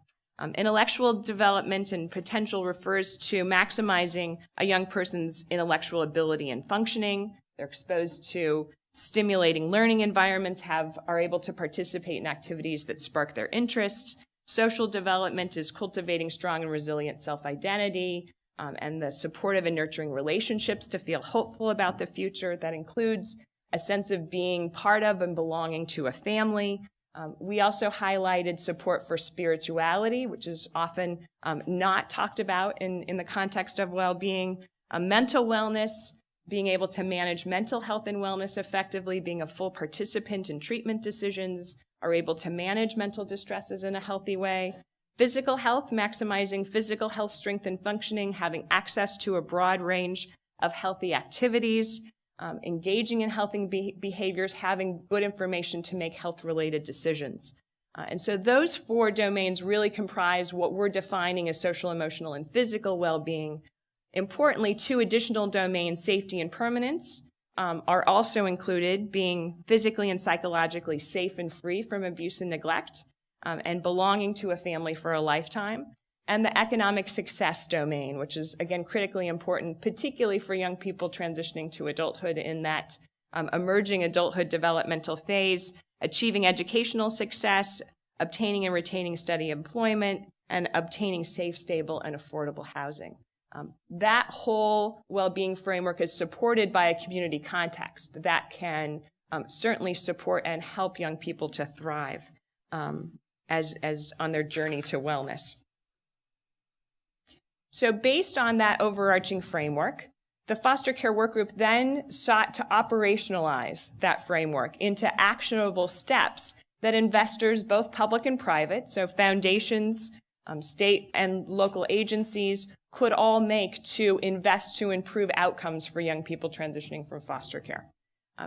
Intellectual development and potential refers to maximizing a young person's intellectual ability and functioning. They're exposed to stimulating learning environments, are able to participate in activities that spark their interests. Social development is cultivating strong and resilient self-identity, and the supportive and nurturing relationships to feel hopeful about the future. That includes a sense of being part of and belonging to a family. We also highlighted support for spirituality, which is often not talked about in the context of well-being. Mental wellness, being able to manage mental health and wellness effectively, being a full participant in treatment decisions, are able to manage mental distresses in a healthy way. Physical health, maximizing physical health, strength, and functioning, having access to a broad range of healthy activities, engaging in healthy behaviors, having good information to make health-related decisions. And so those four domains really comprise what we're defining as social, emotional, and physical well-being. Importantly, two additional domains, safety and permanence, are also included, being physically and psychologically safe and free from abuse and neglect, and belonging to a family for a lifetime. and the economic success domain, which is, again, critically important, particularly for young people transitioning to adulthood in that emerging adulthood developmental phase, achieving educational success, obtaining and retaining steady employment, and obtaining safe, stable, and affordable housing. That whole well-being framework is supported by a community context that can certainly support and help young people to thrive as on their journey to wellness. So based on that overarching framework, the foster care work group then sought to operationalize that framework into actionable steps that investors, both public and private, so foundations, state and local agencies, could all make to invest to improve outcomes for young people transitioning from foster care.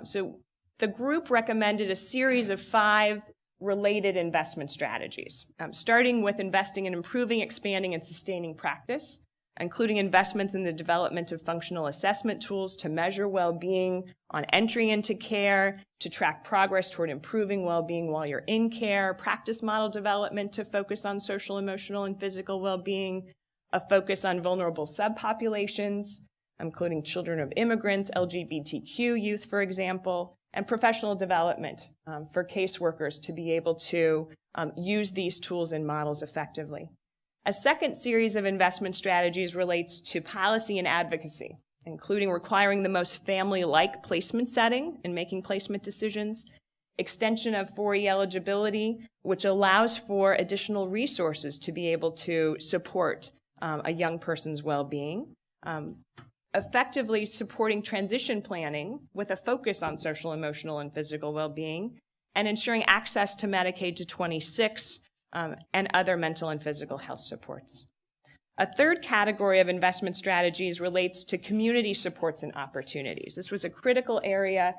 So the group recommended a series of 5 related investment strategies, starting with investing in improving, expanding, and sustaining practice, including investments in the development of functional assessment tools to measure well-being on entry into care, to track progress toward improving well-being while you're in care, practice model development to focus on social, emotional, and physical well-being, a focus on vulnerable subpopulations, including children of immigrants, LGBTQ youth, for example, and professional development for caseworkers to be able to use these tools and models effectively. A second series of investment strategies relates to policy and advocacy, including requiring the most family-like placement setting in making placement decisions, extension of 4E eligibility, which allows for additional resources to be able to support a young person's well-being, effectively supporting transition planning with a focus on social, emotional, and physical well-being, and ensuring access to Medicaid to 26 and other mental and physical health supports. A third category of investment strategies relates to community supports and opportunities. This was a critical area,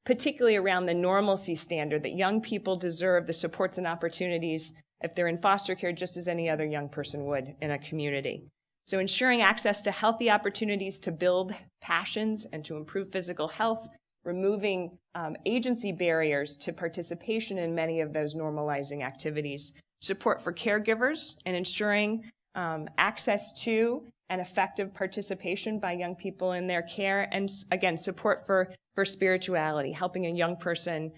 particularly around the normalcy standard, that young people deserve the supports and opportunities if they're in foster care just as any other young person would in a community. So ensuring access to healthy opportunities to build passions and to improve physical health, removing agency barriers to participation in many of those normalizing activities, support for caregivers, and ensuring access to and effective participation by young people in their care, and again, support for spirituality, helping a young person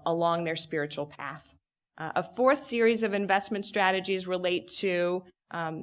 along their spiritual path. A fourth series of investment strategies relate to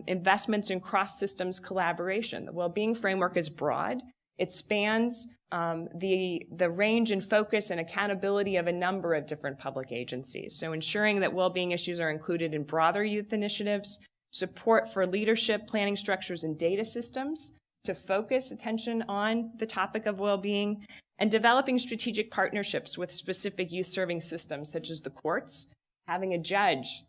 investments in cross-systems collaboration. The Wellbeing framework is broad. It spans the range and focus and accountability of a number of different public agencies. So ensuring that well-being issues are included in broader youth initiatives, support for leadership, planning structures, and data systems to focus attention on the topic of well-being, and developing strategic partnerships with specific youth-serving systems, such as the courts, having a judge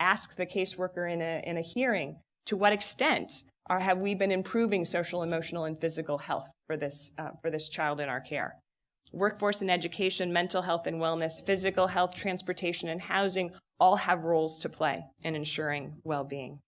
ask the caseworker in a hearing, to what extent have we been improving social, emotional, and physical health for this child in our care? Workforce and education, mental health and wellness, physical health, transportation, and housing all have roles to play in ensuring well-being.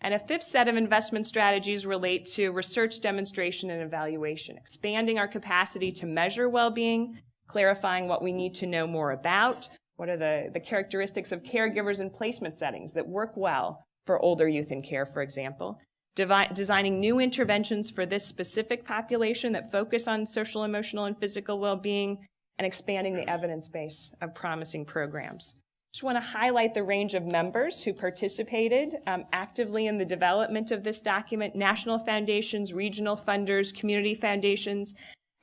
And a fifth set of investment strategies relate to research, demonstration, and evaluation, expanding our capacity to measure well-being, clarifying what we need to know more about, what are the characteristics of caregivers in placement settings that work well for older youth in care, for example, designing new interventions for this specific population that focus on social, emotional, and physical well-being, and expanding the evidence base of promising programs. Just want to highlight the range of members who participated actively in the development of this document: national foundations, regional funders, community foundations,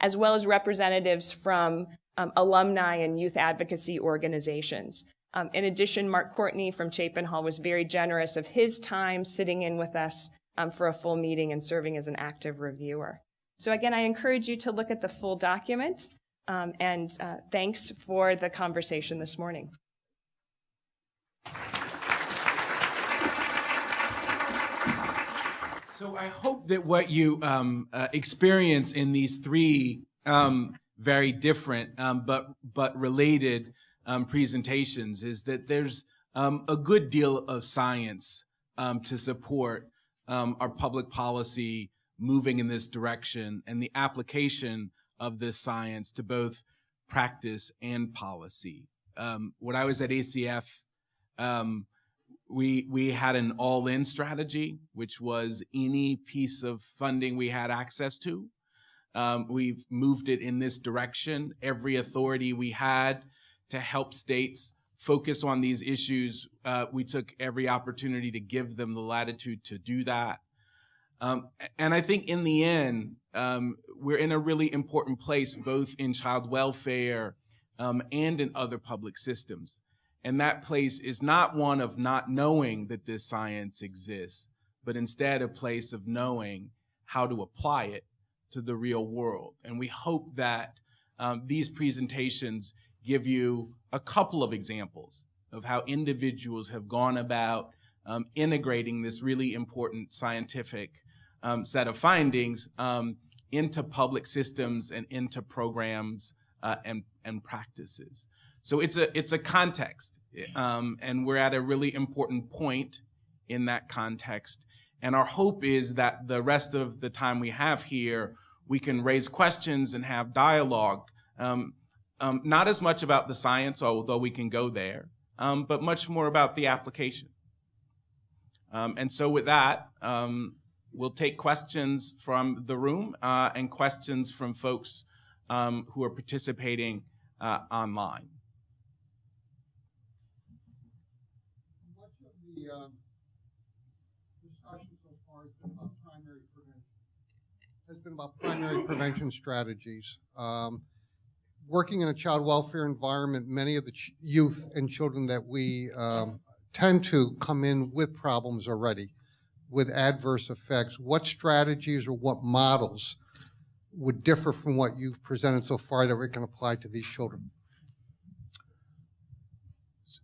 as well as representatives from alumni and youth advocacy organizations. In addition, Mark Courtney from Chapin Hall was very generous of his time sitting in with us for a full meeting and serving as an active reviewer. So again, I encourage you to look at the full document, and thanks for the conversation this morning. So I hope that what you experience in these 3 very different but related presentations is that there's a good deal of science to support our public policy moving in this direction, and the application of this science to both practice and policy. When I was at ACF, We had an all-in strategy, which was any piece of funding we had access to. We've moved it in this direction. Every authority we had to help states focus on these issues, we took every opportunity to give them the latitude to do that. And I think in the end, we're in a really important place, both in child welfare and in other public systems. And that place is not one of not knowing that this science exists, but instead a place of knowing how to apply it to the real world. And we hope that these presentations give you a couple of examples of how individuals have gone about integrating this really important scientific set of findings into public systems and into programs and practices. So it's a context, and we're at a really important point in that context. And our hope is that the rest of the time we have here, we can raise questions and have dialogue, not as much about the science, although we can go there, but much more about the application. And so with that, we'll take questions from the room and questions from folks who are participating online. Much of the discussion so far has been about primary prevention strategies. Working in a child welfare environment, many of the youth and children that we tend to come in with problems already, with adverse effects. What strategies or what models would differ from what you've presented so far that we can apply to these children?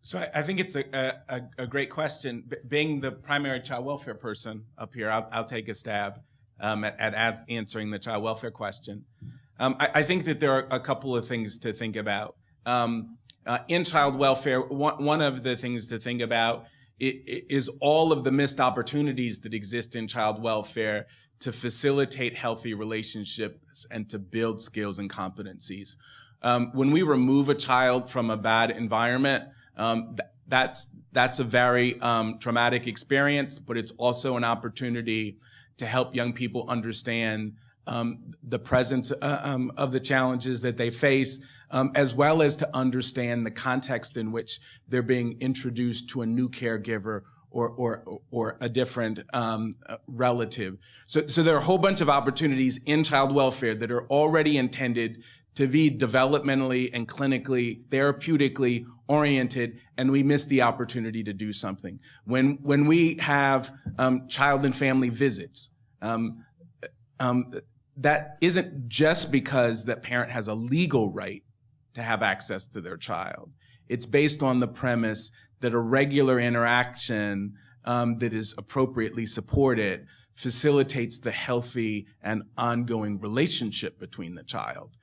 So I think it's a great question. Being the primary child welfare person up here, I'll take a stab at answering the child welfare question. I think that there are a couple of things to think about. In child welfare, one of the things to think about is all of the missed opportunities that exist in child welfare to facilitate healthy relationships and to build skills and competencies. When we remove a child from a bad environment, that's a very traumatic experience, but it's also an opportunity to help young people understand the presence of the challenges that they face, as well as to understand the context in which they're being introduced to a new caregiver or a different relative. So there are a whole bunch of opportunities in child welfare that are already intended to be developmentally and clinically, therapeutically oriented, and we miss the opportunity to do something. When we have child and family visits, that isn't just because that parent has a legal right to have access to their child. It's based on the premise that a regular interaction that is appropriately supported facilitates the healthy and ongoing relationship between the child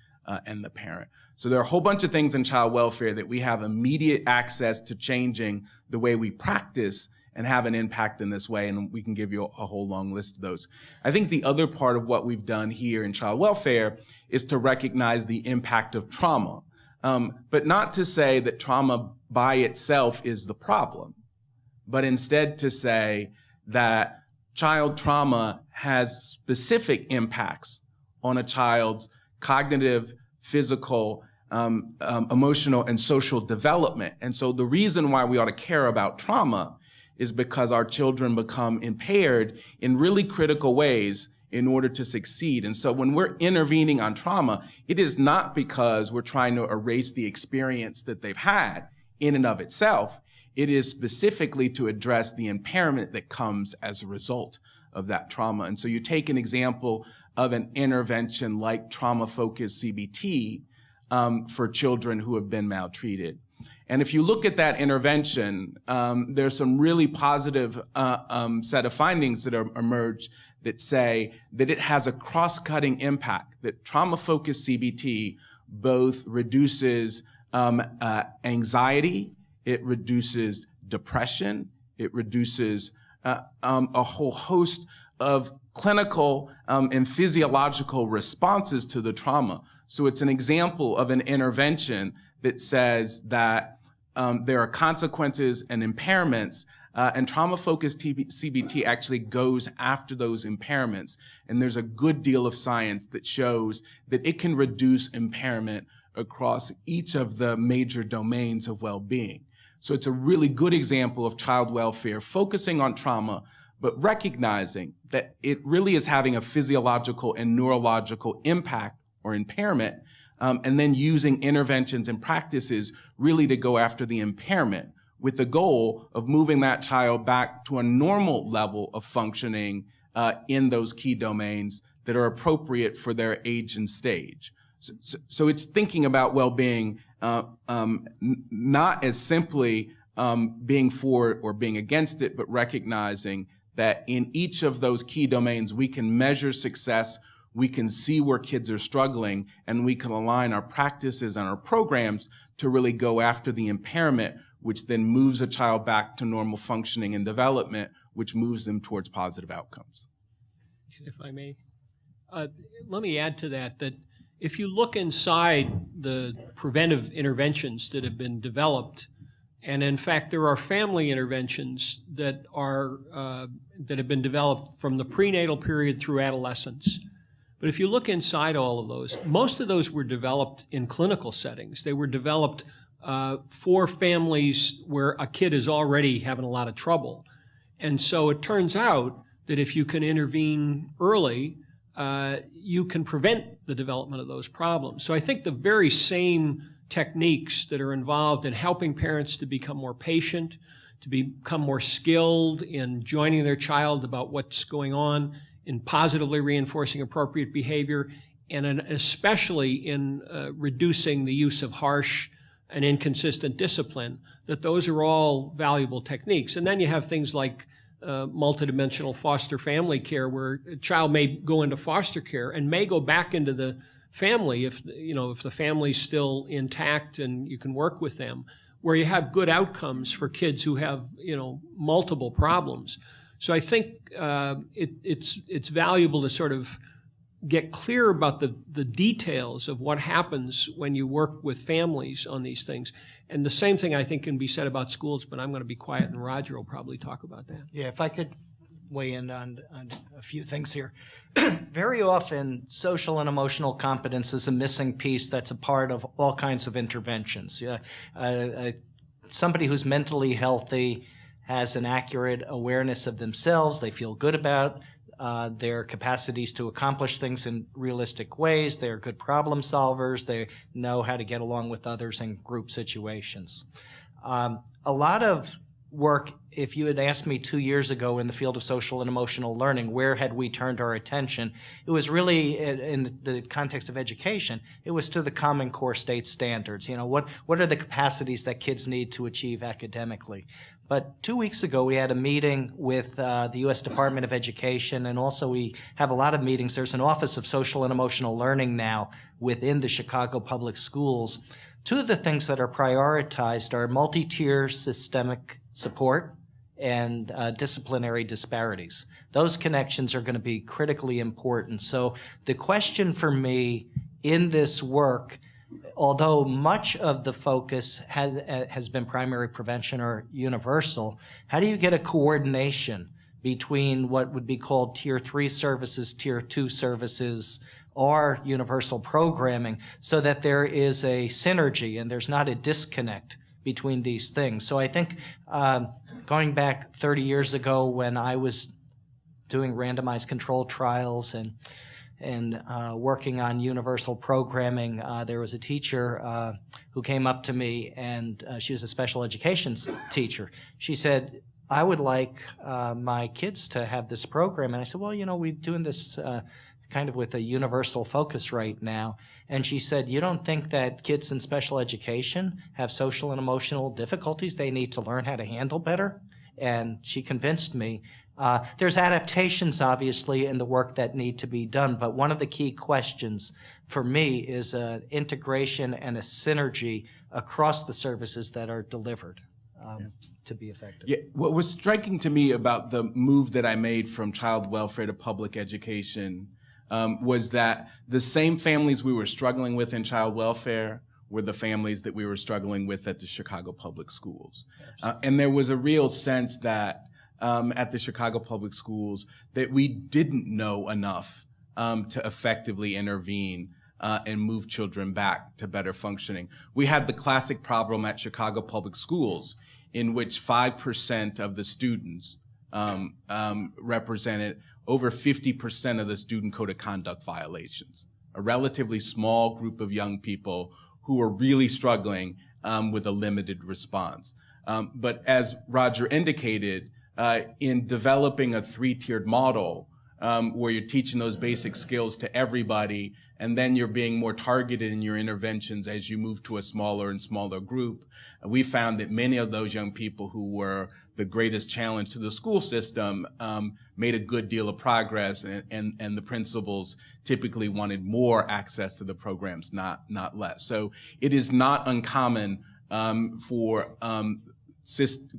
and the parent. So there are a whole bunch of things in child welfare that we have immediate access to changing the way we practice and have an impact in this way, and we can give you a whole long list of those. I think the other part of what we've done here in child welfare is to recognize the impact of trauma, but not to say that trauma by itself is the problem, but instead to say that child trauma has specific impacts on a child's cognitive, physical, emotional, and social development. And so the reason why we ought to care about trauma is because our children become impaired in really critical ways in order to succeed. And so when we're intervening on trauma, it is not because we're trying to erase the experience that they've had in and of itself. It is specifically to address the impairment that comes as a result of that trauma. And so you take an example of an intervention like trauma-focused CBT for children who have been maltreated. And if you look at that intervention, there's some really positive set of findings that are emerged that say that it has a cross-cutting impact, that trauma-focused CBT both reduces anxiety, it reduces depression, it reduces a whole host of clinical and physiological responses to the trauma. So it's an example of an intervention that says that there are consequences and impairments, and trauma-focused CBT actually goes after those impairments. And there's a good deal of science that shows that it can reduce impairment across each of the major domains of well-being. So it's a really good example of child welfare focusing on trauma, but recognizing that it really is having a physiological and neurological impact or impairment, and then using interventions and practices really to go after the impairment with the goal of moving that child back to a normal level of functioning in those key domains that are appropriate for their age and stage. So it's thinking about well-being not as simply being for it or being against it, but recognizing that in each of those key domains, we can measure success, we can see where kids are struggling, and we can align our practices and our programs to really go after the impairment, which then moves a child back to normal functioning and development, which moves them towards positive outcomes. If I may, let me add to that if you look inside the preventive interventions that have been developed, and in fact there are family interventions that have been developed from the prenatal period through adolescence. But if you look inside all of those, most of those were developed in clinical settings. They were developed for families where a kid is already having a lot of trouble. And so it turns out that if you can intervene early, you can prevent the development of those problems. So I think the very same techniques that are involved in helping parents to become more patient, to become more skilled in joining their child about what's going on, in positively reinforcing appropriate behavior, and especially in reducing the use of harsh and inconsistent discipline, that those are all valuable techniques. And then you have things like multidimensional foster family care, where a child may go into foster care and may go back into the family if the family's still intact and you can work with them, where you have good outcomes for kids who have multiple problems. So I think it's valuable to sort of get clear about the details of what happens when you work with families on these things. And the same thing I think can be said about schools, but I'm going to be quiet and Roger will probably talk about that. Yeah, if I could weigh in on a few things here. Very often, social and emotional competence is a missing piece that's a part of all kinds of interventions. Somebody who's mentally healthy has an accurate awareness of themselves. They feel good about their capacities to accomplish things in realistic ways. They're good problem solvers. They know how to get along with others in group situations. A lot of work, if you had asked me 2 years ago in the field of social and emotional learning, where had we turned our attention? It was really, in the context of education, it was to the Common Core state standards. What are the capacities that kids need to achieve academically? But 2 weeks ago, we had a meeting with the U.S. Department of Education, and also we have a lot of meetings. There's an Office of Social and Emotional Learning now within the Chicago Public Schools. Two of the things that are prioritized are multi-tier systemic support and disciplinary disparities. Those connections are going to be critically important. So the question for me in this work, although much of the focus has been primary prevention or universal, how do you get a coordination between what would be called Tier 3 services, Tier 2 services, or universal programming, so that there is a synergy and there's not a disconnect between these things? So I think going back 30 years ago when I was doing randomized controlled trials and working on universal programming, there was a teacher who came up to me, and she was a special education teacher. She said, I would like my kids to have this program. And I said, well, we're doing this kind of with a universal focus right now. And she said, you don't think that kids in special education have social and emotional difficulties they need to learn how to handle better? And she convinced me. There's adaptations, obviously, in the work that need to be done, but one of the key questions for me is an integration and a synergy across the services that are delivered to be effective. Yeah, what was striking to me about the move that I made from child welfare to public education was that the same families we were struggling with in child welfare were the families that we were struggling with at the Chicago Public Schools. And there was a real sense that at the Chicago Public Schools that we didn't know enough to effectively intervene and move children back to better functioning. We had the classic problem at Chicago Public Schools in which 5% of the students represented over 50% of the student code of conduct violations, a relatively small group of young people who were really struggling with a limited response. But as Roger indicated, in developing a three-tiered model where you're teaching those basic skills to everybody, and then you're being more targeted in your interventions as you move to a smaller and smaller group, we found that many of those young people who were the greatest challenge to the school system made a good deal of progress, and the principals typically wanted more access to the programs, not less. So it is not uncommon for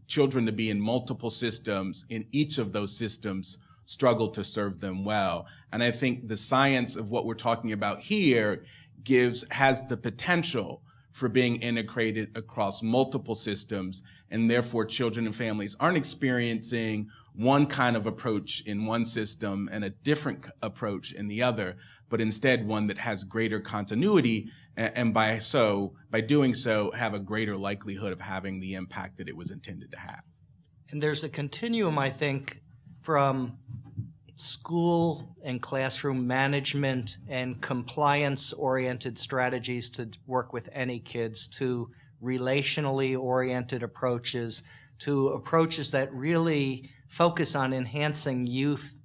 children to be in multiple systems. In each of those systems struggle to serve them well. And I think the science of what we're talking about here has the potential for being integrated across multiple systems, and therefore children and families aren't experiencing one kind of approach in one system and a different approach in the other, but instead one that has greater continuity, and by doing so have a greater likelihood of having the impact that it was intended to have. And there's a continuum, I think, from school and classroom management and compliance-oriented strategies to work with any kids, to relationally oriented approaches, to approaches that really focus on enhancing youth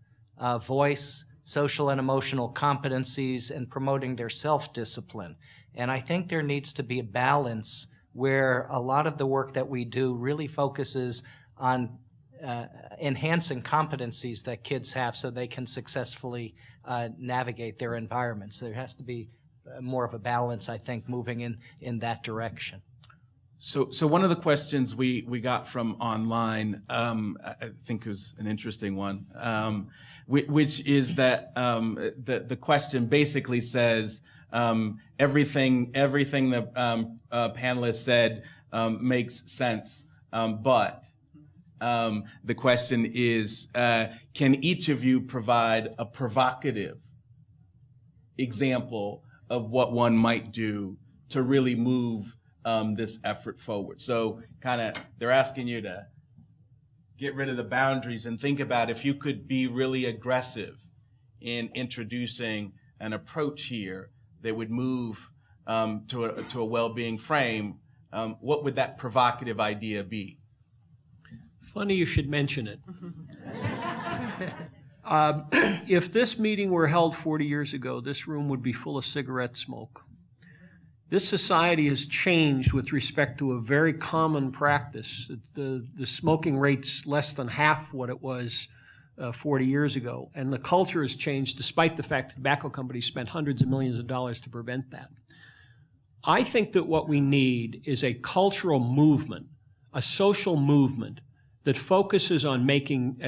voice, social and emotional competencies, and promoting their self-discipline. And I think there needs to be a balance where a lot of the work that we do really focuses on enhancing competencies that kids have so they can successfully navigate their environments. There has to be more of a balance, I think, moving in that direction. So one of the questions we got from online, I think was an interesting one, which is that the question basically says everything the panelists said makes sense, but the question is, can each of you provide a provocative example of what one might do to really move this effort forward? So they're asking you to get rid of the boundaries and think about if you could be really aggressive in introducing an approach here that would move to a well-being frame, what would that provocative idea be? Funny you should mention it. If this meeting were held 40 years ago, this room would be full of cigarette smoke. This society has changed with respect to a very common practice. The smoking rate's less than half what it was 40 years ago, and the culture has changed despite the fact that tobacco companies spent hundreds of millions of dollars to prevent that. I think that what we need is a cultural movement, a social movement that focuses on making,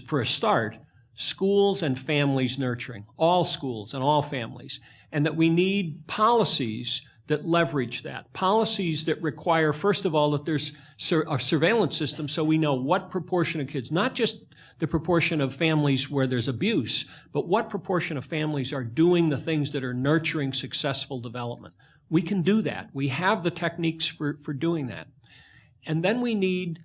for a start, schools and families nurturing, all schools and all families, and that we need policies that leverage that, policies that require, first of all, that there's a surveillance system so we know what proportion of kids, not just the proportion of families where there's abuse, but what proportion of families are doing the things that are nurturing successful development. We can do that. We have the techniques for doing that. And then we need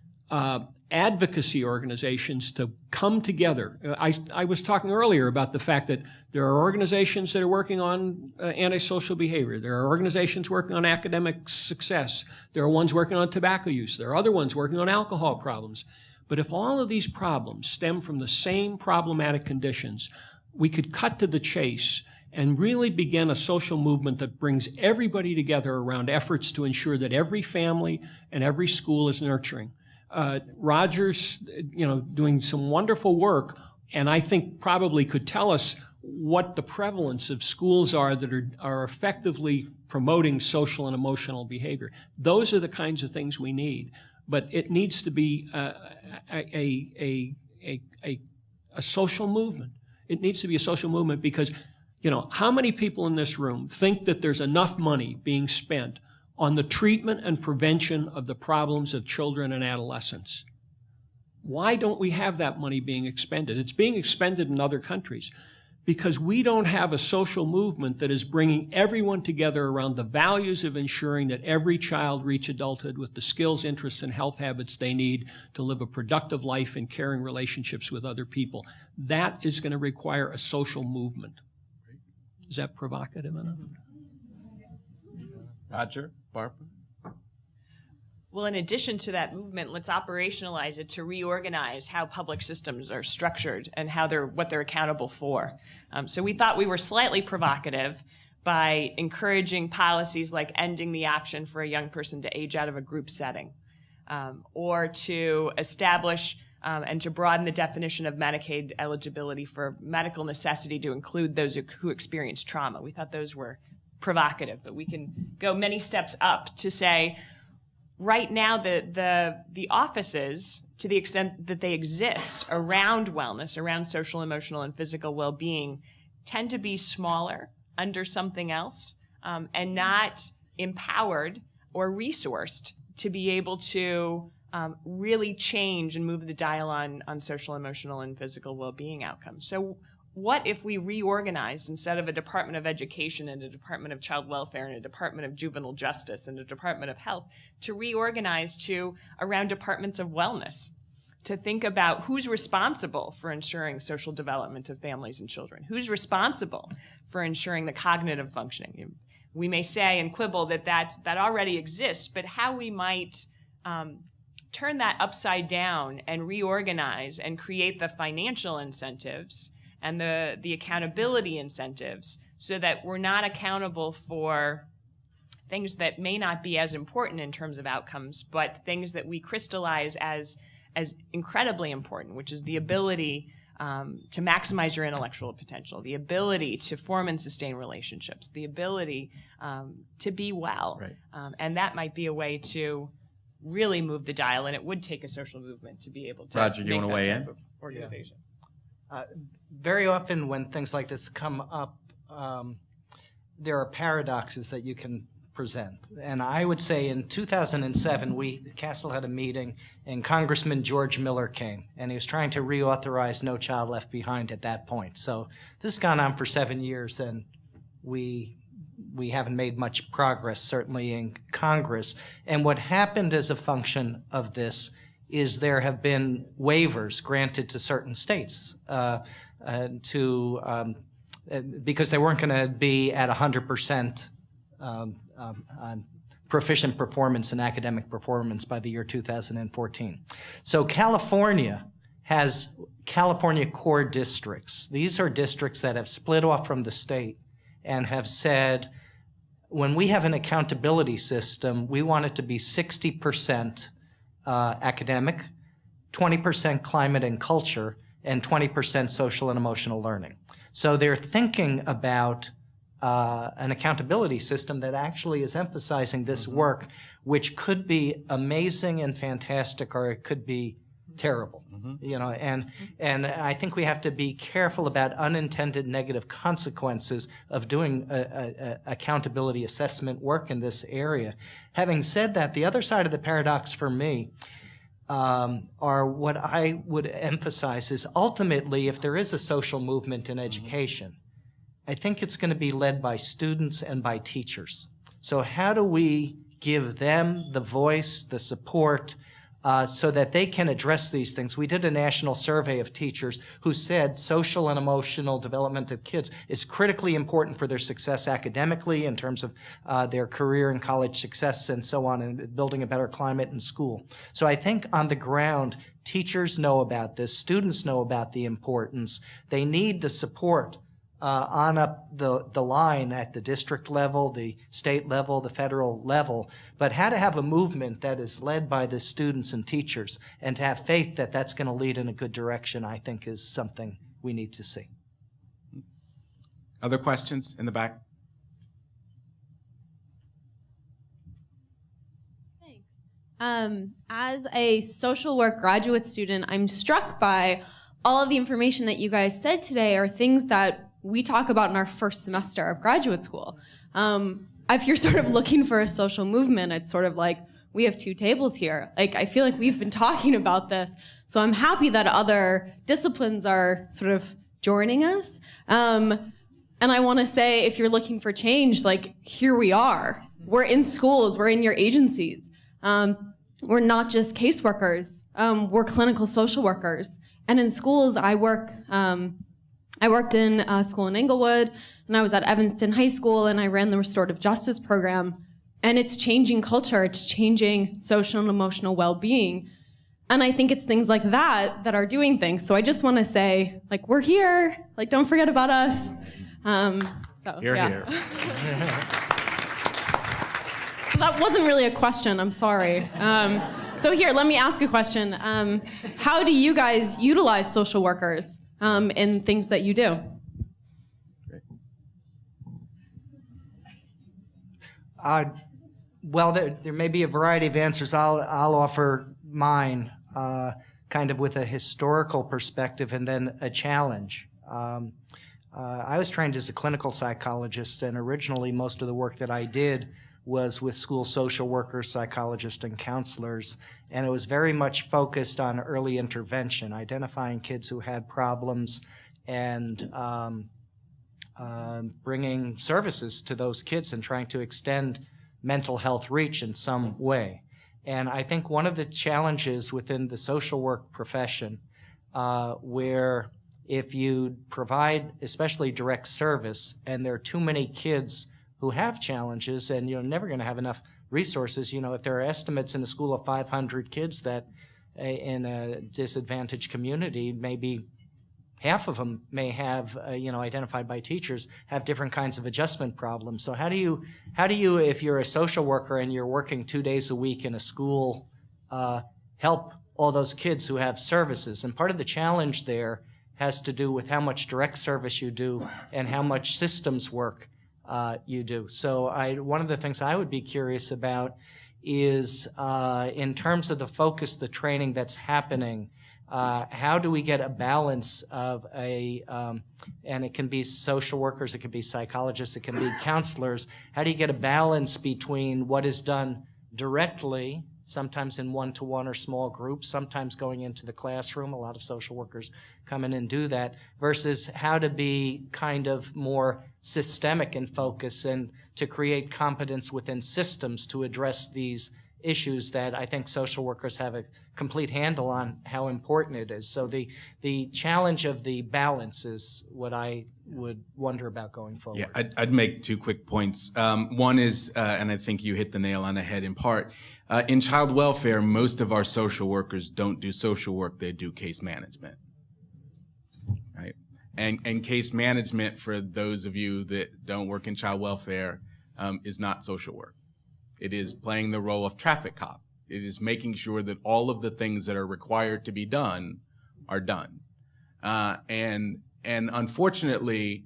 advocacy organizations to come together. I was talking earlier about the fact that there are organizations that are working on antisocial behavior. There are organizations working on academic success. There are ones working on tobacco use. There are other ones working on alcohol problems. But if all of these problems stem from the same problematic conditions, we could cut to the chase and really begin a social movement that brings everybody together around efforts to ensure that every family and every school is nurturing. Roger's, doing some wonderful work, and I think probably could tell us what the prevalence of schools are that are effectively promoting social and emotional behavior. Those are the kinds of things we need, but it needs to be a social movement. It needs to be a social movement because How many people in this room think that there's enough money being spent on the treatment and prevention of the problems of children and adolescents? Why don't we have that money being expended? It's being expended in other countries because we don't have a social movement that is bringing everyone together around the values of ensuring that every child reach adulthood with the skills, interests, and health habits they need to live a productive life in caring relationships with other people. That is going to require a social movement. Is that provocative enough? Roger, Barbara? Well, in addition to that movement, let's operationalize it to reorganize how public systems are structured and what they're accountable for. So we thought we were slightly provocative by encouraging policies like ending the option for a young person to age out of a group setting, or to establish and to broaden the definition of Medicaid eligibility for medical necessity to include those who experience trauma. We thought those were provocative, but we can go many steps up to say, right now, the offices, to the extent that they exist around wellness, around social, emotional, and physical well-being, tend to be smaller, under something else, and not empowered or resourced to be able to really change and move the dial on social, emotional, and physical well-being outcomes. So what if we reorganized, instead of a Department of Education and a Department of Child Welfare and a Department of Juvenile Justice and a Department of Health, to reorganize to around departments of wellness, to think about who's responsible for ensuring social development of families and children, who's responsible for ensuring the cognitive functioning. We may say and quibble that already exists, but how we might turn that upside down and reorganize and create the financial incentives and the accountability incentives so that we're not accountable for things that may not be as important in terms of outcomes, but things that we crystallize as incredibly important, which is the ability to maximize your intellectual potential, the ability to form and sustain relationships, the ability to be well. Right. And that might be a way to really move the dial, and it would take a social movement to be able to Roger, you make want to that weigh type in? of organization. Very often when things like this come up, there are paradoxes that you can present. And I would say in 2007, Castle had a meeting, and Congressman George Miller came, and he was trying to reauthorize No Child Left Behind at that point. So this has gone on for 7 years, and we haven't made much progress, certainly in Congress. And what happened as a function of this is there have been waivers granted to certain states because they weren't going to be at 100% proficient performance and academic performance by the year 2014. So California has California core districts. These are districts that have split off from the state and have said, when we have an accountability system, we want it to be 60% academic, 20% climate and culture, and 20% social and emotional learning. So they're thinking about an accountability system that actually is emphasizing this work, which could be amazing and fantastic, or it could be terrible. You know, and I think we have to be careful about unintended negative consequences of doing accountability assessment work in this area. Having said that, the other side of the paradox for me are what I would emphasize is ultimately, if there is a social movement in education, I think it's going to be led by students and by teachers. So how do we give them the voice, the support, so that they can address these things? We did a national survey of teachers who said social and emotional development of kids is critically important for their success academically, in terms of their career and college success and so on, and building a better climate in school. So I think on the ground, teachers know about this, students know about the importance. They need the support on up the line at the district level, the state level, the federal level, but how to have a movement that is led by the students and teachers, and to have faith that that's going to lead in a good direction, I think is something we need to see. Other questions in the back? Thanks. As a social work graduate student, I'm struck by all of the information that you guys said today are things that we talk about in our first semester of graduate school. If you're sort of looking for a social movement, it's sort of like, we have two tables here. Like, I feel like we've been talking about this. So I'm happy that other disciplines are sort of joining us. And I want to say, if you're looking for change, like, here we are. We're in schools, we're in your agencies. We're not just caseworkers, we're clinical social workers. And in schools, I worked in a school in Inglewood, and I was at Evanston High School, and I ran the restorative justice program. And it's changing culture, it's changing social and emotional well-being. And I think it's things like that that are doing things. So I just want to say, like, we're here, like, don't forget about us. Here. So that wasn't really a question, I'm sorry. So here, let me ask a question. How do you guys utilize social workers in things that you do? Well, there may be a variety of answers. I'll offer mine, kind of with a historical perspective and then a challenge. I was trained as a clinical psychologist, and originally most of the work that I did was with school social workers, psychologists, and counselors, and it was very much focused on early intervention, identifying kids who had problems and bringing services to those kids and trying to extend mental health reach in some way. And I think one of the challenges within the social work profession, where if you provide especially direct service and there are too many kids who have challenges and you're never going to have enough resources, if there are estimates in a school of 500 kids that in a disadvantaged community, maybe half of them may have, identified by teachers, have different kinds of adjustment problems. So how do you, if you're a social worker and you're working 2 days a week in a school, help all those kids who have services? And part of the challenge there has to do with how much direct service you do and how much systems work you do. So one of the things I would be curious about is in terms of the focus, the training that's happening, how do we get a balance of and it can be social workers, it can be psychologists, it can be counselors. How do you get a balance between what is done directly, sometimes in one-to-one or small groups, sometimes going into the classroom, a lot of social workers come in and do that, versus how to be kind of more systemic in focus and to create competence within systems to address these issues that I think social workers have a complete handle on how important it is. So the challenge of the balance is what I would wonder about going forward. Yeah, I'd make 2 quick points. One is, and I think you hit the nail on the head in part, in child welfare, most of our social workers don't do social work, they do case management. Right? And case management, for those of you that don't work in child welfare, is not social work. It is playing the role of traffic cop. It is making sure that all of the things that are required to be done are done. And unfortunately,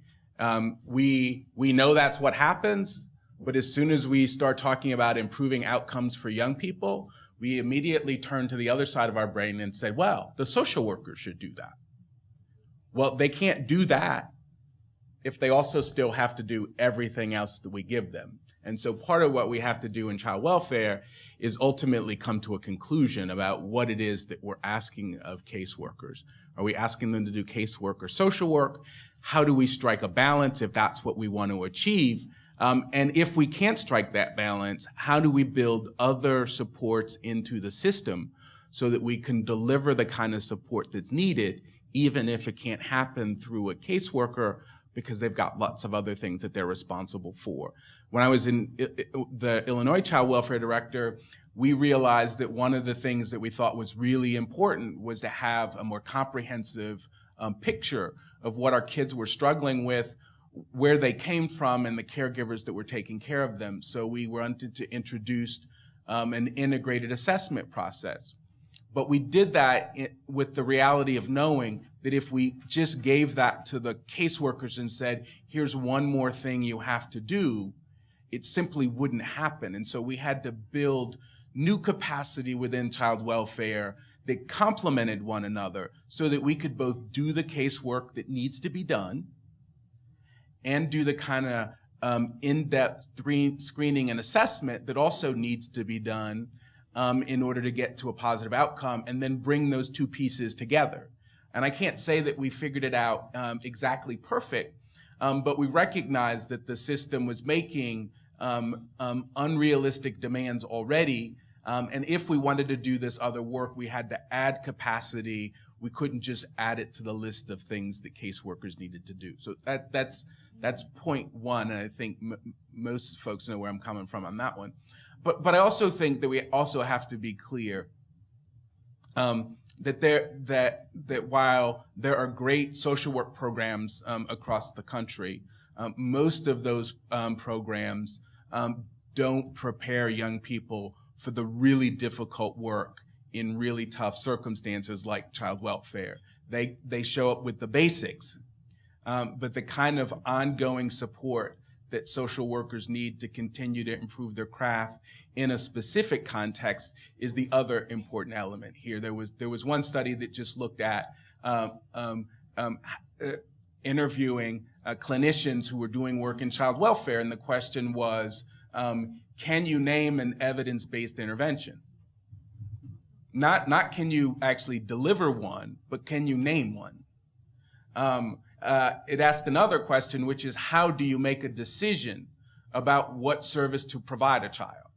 we know that's what happens, but as soon as we start talking about improving outcomes for young people, we immediately turn to the other side of our brain and say, well, the social workers should do that. Well, they can't do that if they also still have to do everything else that we give them. And so part of what we have to do in child welfare is ultimately come to a conclusion about what it is that we're asking of caseworkers. Are we asking them to do casework or social work? How do we strike a balance if that's what we want to achieve? And if we can't strike that balance, how do we build other supports into the system so that we can deliver the kind of support that's needed, even if it can't happen through a caseworker because they've got lots of other things that they're responsible for. When I was in the Illinois Child Welfare Director, we realized that one of the things that we thought was really important was to have a more comprehensive picture of what our kids were struggling with, where they came from, and the caregivers that were taking care of them. So we wanted to introduce an integrated assessment process. But we did that with the reality of knowing that if we just gave that to the caseworkers and said, here's one more thing you have to do, it simply wouldn't happen. And so we had to build new capacity within child welfare that complemented one another so that we could both do the casework that needs to be done and do the kind of in-depth screening and assessment that also needs to be done in order to get to a positive outcome, and then bring those two pieces together. And I can't say that we figured it out exactly perfect, but we recognized that the system was making unrealistic demands already. And if we wanted to do this other work, we had to add capacity. We couldn't just add it to the list of things that caseworkers needed to do. So that's point one, and I think most folks know where I'm coming from on that one. But I also think that we also have to be clear that while there are great social work programs across the country, most of those programs don't prepare young people for the really difficult work in really tough circumstances like child welfare. They show up with the basics, but the kind of ongoing support that social workers need to continue to improve their craft in a specific context is the other important element here. There was one study that just looked at interviewing clinicians who were doing work in child welfare, and the question was, can you name an evidence-based intervention? Not can you actually deliver one, but can you name one? It asked another question, which is, how do you make a decision about what service to provide a child?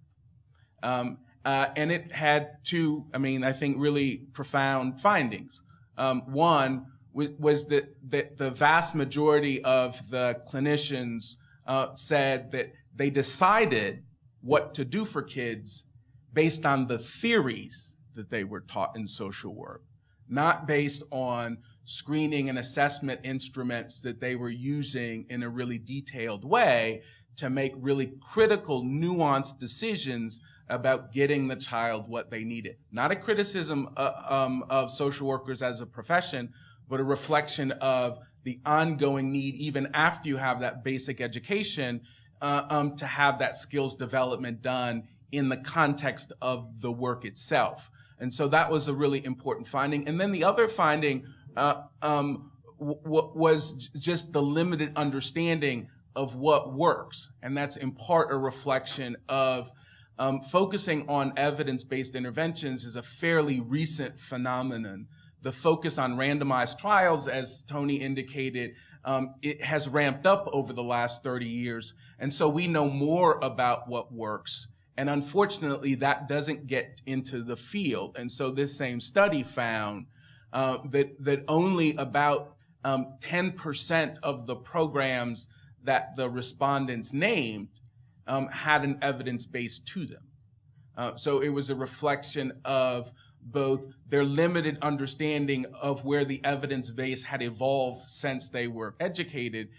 And it had two, I think, really profound findings. One was that the vast majority of the clinicians said that they decided what to do for kids based on the theories that they were taught in social work, not based on screening and assessment instruments that they were using in a really detailed way to make really critical, nuanced decisions about getting the child what they needed. Not a criticism of social workers as a profession, but a reflection of the ongoing need, even after you have that basic education, to have that skills development done in the context of the work itself. And so that was a really important finding. And then the other finding was just the limited understanding of what works. And that's in part a reflection of focusing on evidence-based interventions is a fairly recent phenomenon. The focus on randomized trials, as Tony indicated, it has ramped up over the last 30 years. And so we know more about what works. And unfortunately, that doesn't get into the field. And so this same study found that only about 10% of the programs that the respondents named had an evidence base to them. So it was a reflection of both their limited understanding of where the evidence base had evolved since they were educated,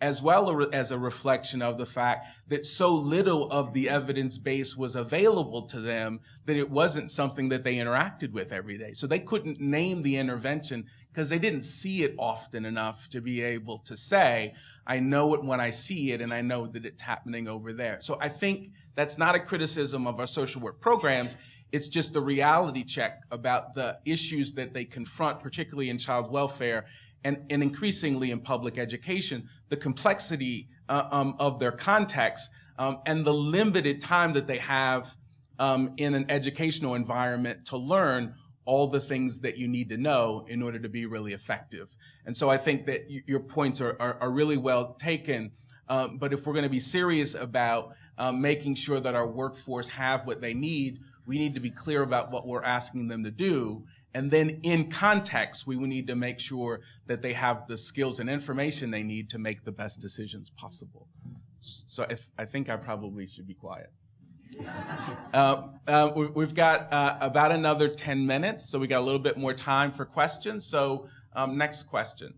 as well as a reflection of the fact that so little of the evidence base was available to them that it wasn't something that they interacted with every day. So they couldn't name the intervention because they didn't see it often enough to be able to say, I know it when I see it and I know that it's happening over there. So I think that's not a criticism of our social work programs. It's just a reality check about the issues that they confront, particularly in child welfare and increasingly in public education, the complexity of their context and the limited time that they have in an educational environment to learn all the things that you need to know in order to be really effective. And so I think that your points are really well taken. But if we're going to be serious about making sure that our workforce have what they need, we need to be clear about what we're asking them to do. And then in context, we need to make sure that they have the skills and information they need to make the best decisions possible. So I think I probably should be quiet. We've got about another 10 minutes, so we got a little bit more time for questions. So next question.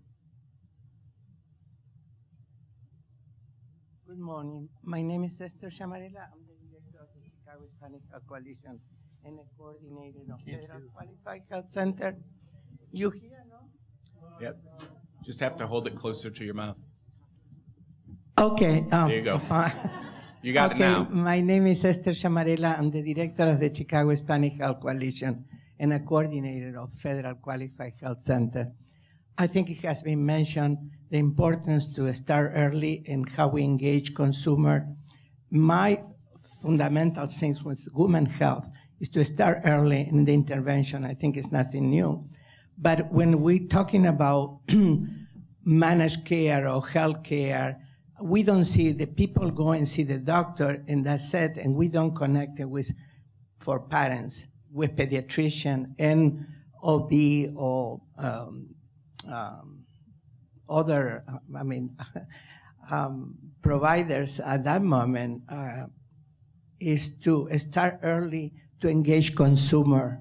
Good morning. My name is Esther Chamarela. I'm the director of the Chicago Hispanic Coalition and a coordinator of Federal Qualified Health Center. You hear, no? Yep. Just have to hold it closer to your mouth. Okay. There you go. You got it now. My name is Esther Chamarela. I'm the director of the Chicago Hispanic Health Coalition and a coordinator of Federal Qualified Health Center. I think it has been mentioned the importance to start early in how we engage consumer. My fundamental things with women's health is to start early in the intervention. I think it's nothing new. But when we're talking about managed care or health care, we don't see the people go and see the doctor in that set, and we don't connect it with, for parents, with pediatrician and OB or other, providers at that moment, is to start early to engage consumer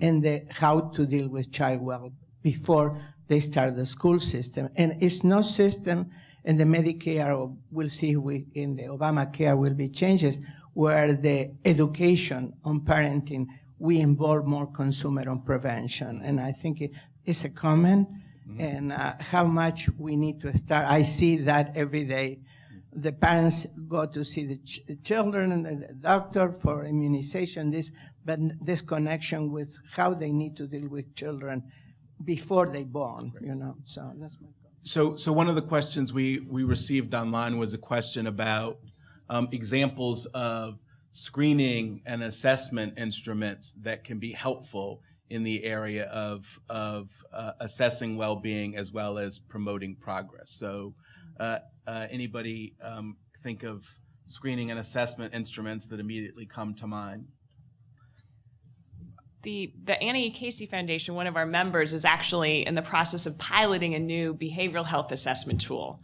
in how to deal with child well before they start the school system. And it's no system in the Medicare, or we'll see in the Obamacare will be changes, where the education on parenting, we involve more consumer on prevention. And I think it's a comment, and how much we need to start. I see that every day. The parents go to see the children and the doctor for immunization, but this connection with how they need to deal with children before they born, so that's my point. So one of the questions we received online was a question about examples of screening and assessment instruments that can be helpful in the area of assessing well-being as well as promoting progress. So anybody think of screening and assessment instruments that immediately come to mind? The Annie Casey Foundation, one of our members, is actually in the process of piloting a new behavioral health assessment tool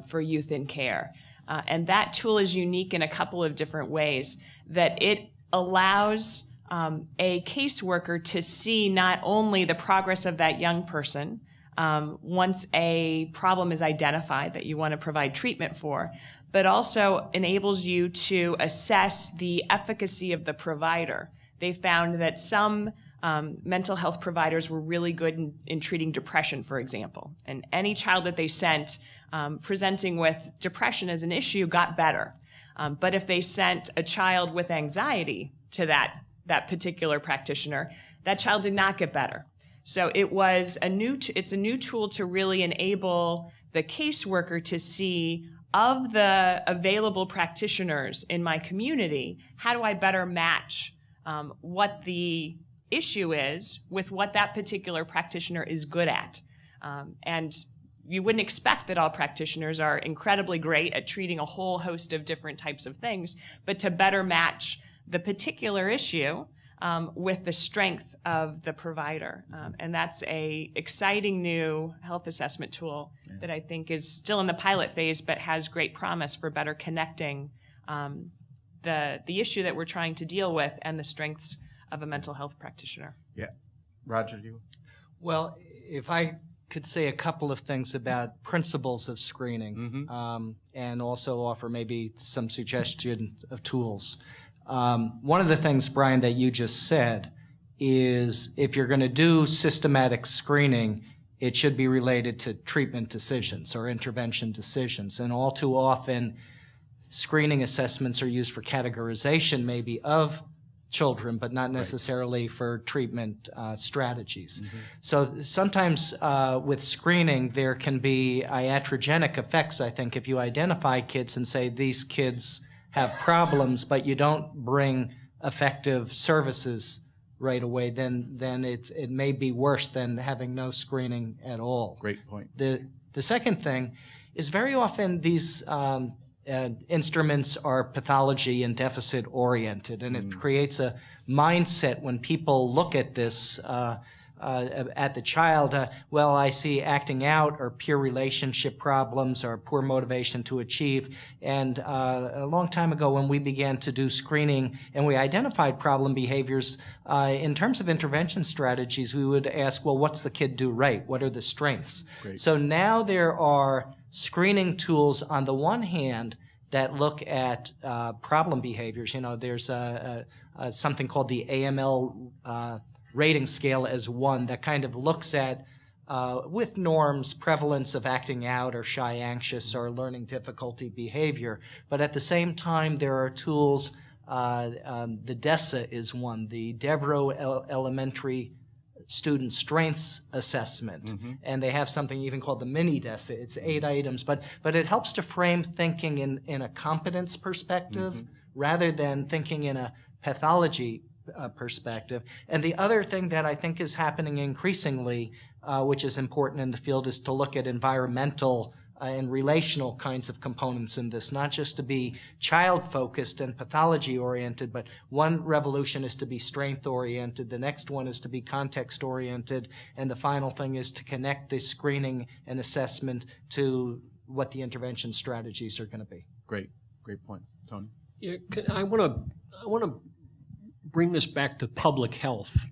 for youth in care. And that tool is unique in a couple of different ways, that it allows a caseworker to see not only the progress of that young person once a problem is identified that you want to provide treatment for, but also enables you to assess the efficacy of the provider. They found that some mental health providers were really good in treating depression, for example. And any child that they sent presenting with depression as an issue got better. But if they sent a child with anxiety to that particular practitioner, that child did not get better. So it's a new tool to really enable the caseworker to see, of the available practitioners in my community, how do I better match what the issue is with what that particular practitioner is good at. And you wouldn't expect that all practitioners are incredibly great at treating a whole host of different types of things, but to better match the particular issue with the strength of the provider. And that's a exciting new health assessment tool that I think is still in the pilot phase, but has great promise for better connecting the issue that we're trying to deal with and the strengths of a mental health practitioner. Yeah. Roger, do you? Well, if I could say a couple of things about principles of screening, and also offer maybe some suggestion of tools. One of the things, Brian, that you just said is if you're going to do systematic screening, it should be related to treatment decisions or intervention decisions. And all too often, screening assessments are used for categorization maybe of children, but not necessarily for treatment strategies. So sometimes with screening, there can be iatrogenic effects, I think, if you identify kids and say these kids have problems, but you don't bring effective services right away, then it may be worse than having no screening at all. Great point. The second thing is very often these instruments are pathology and deficit oriented, and it creates a mindset when people look at this at the child, well, I see acting out or peer relationship problems or poor motivation to achieve. And a long time ago when we began to do screening and we identified problem behaviors, in terms of intervention strategies, we would ask, well, what's the kid do right? What are the strengths? Great. So now there are screening tools on the one hand that look at problem behaviors. You know, there's something called the AML rating scale as one that kind of looks at, with norms, prevalence of acting out or shy, anxious, or learning difficulty behavior. But at the same time, there are tools, the DESA is one, the Devereux Elementary student strengths assessment, and they have something even called the mini DESA. It's 8 items, but it helps to frame thinking in a competence perspective rather than thinking in a pathology perspective. And the other thing that I think is happening increasingly, which is important in the field, is to look at environmental and relational kinds of components in this, not just to be child-focused and pathology-oriented, but one revolution is to be strength-oriented, the next one is to be context-oriented, and the final thing is to connect the screening and assessment to what the intervention strategies are going to be. Great point. Tony? Yeah, I want to bring this back to public health.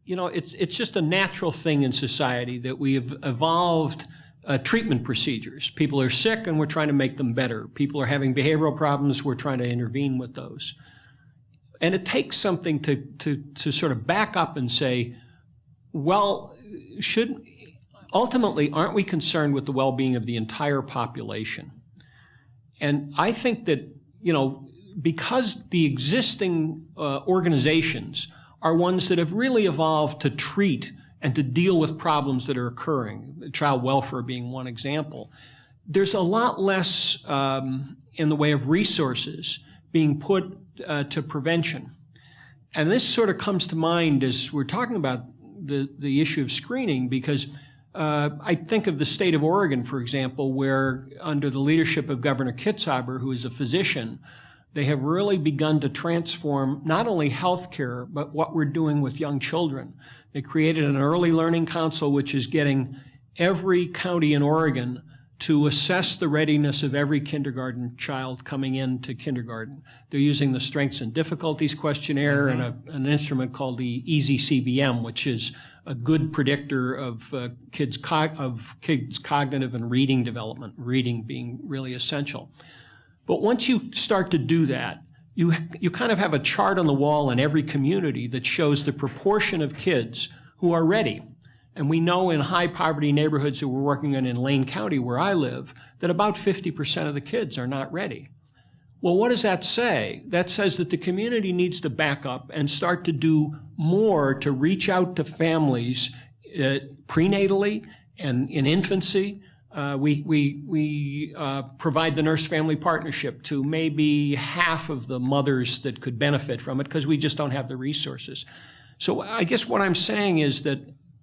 It's just a natural thing in society that we have evolved treatment procedures. People are sick and we're trying to make them better. People are having behavioral problems, we're trying to intervene with those. And it takes something to sort of back up and say, well, ultimately, aren't we concerned with the well-being of the entire population? And I think that, because the existing organizations are ones that have really evolved to treat and to deal with problems that are occurring, child welfare being one example, there's a lot less in the way of resources being put to prevention. And this sort of comes to mind as we're talking about the issue of screening, because I think of the state of Oregon, for example, where under the leadership of Governor Kitzhaber, who is a physician, they have really begun to transform not only healthcare, but what we're doing with young children. They created an early learning council, which is getting every county in Oregon to assess the readiness of every kindergarten child coming into kindergarten. They're using the Strengths and Difficulties Questionnaire and an instrument called the Easy CBM, which is a good predictor of kids' cognitive and reading development, reading being really essential. But once you start to do that, you kind of have a chart on the wall in every community that shows the proportion of kids who are ready. And we know in high poverty neighborhoods that we're working in Lane County, where I live, that about 50% of the kids are not ready. Well, what does that say? That says that the community needs to back up and start to do more to reach out to families prenatally and in infancy. We provide the nurse-family partnership to maybe half of the mothers that could benefit from it because we just don't have the resources. So I guess what I'm saying is that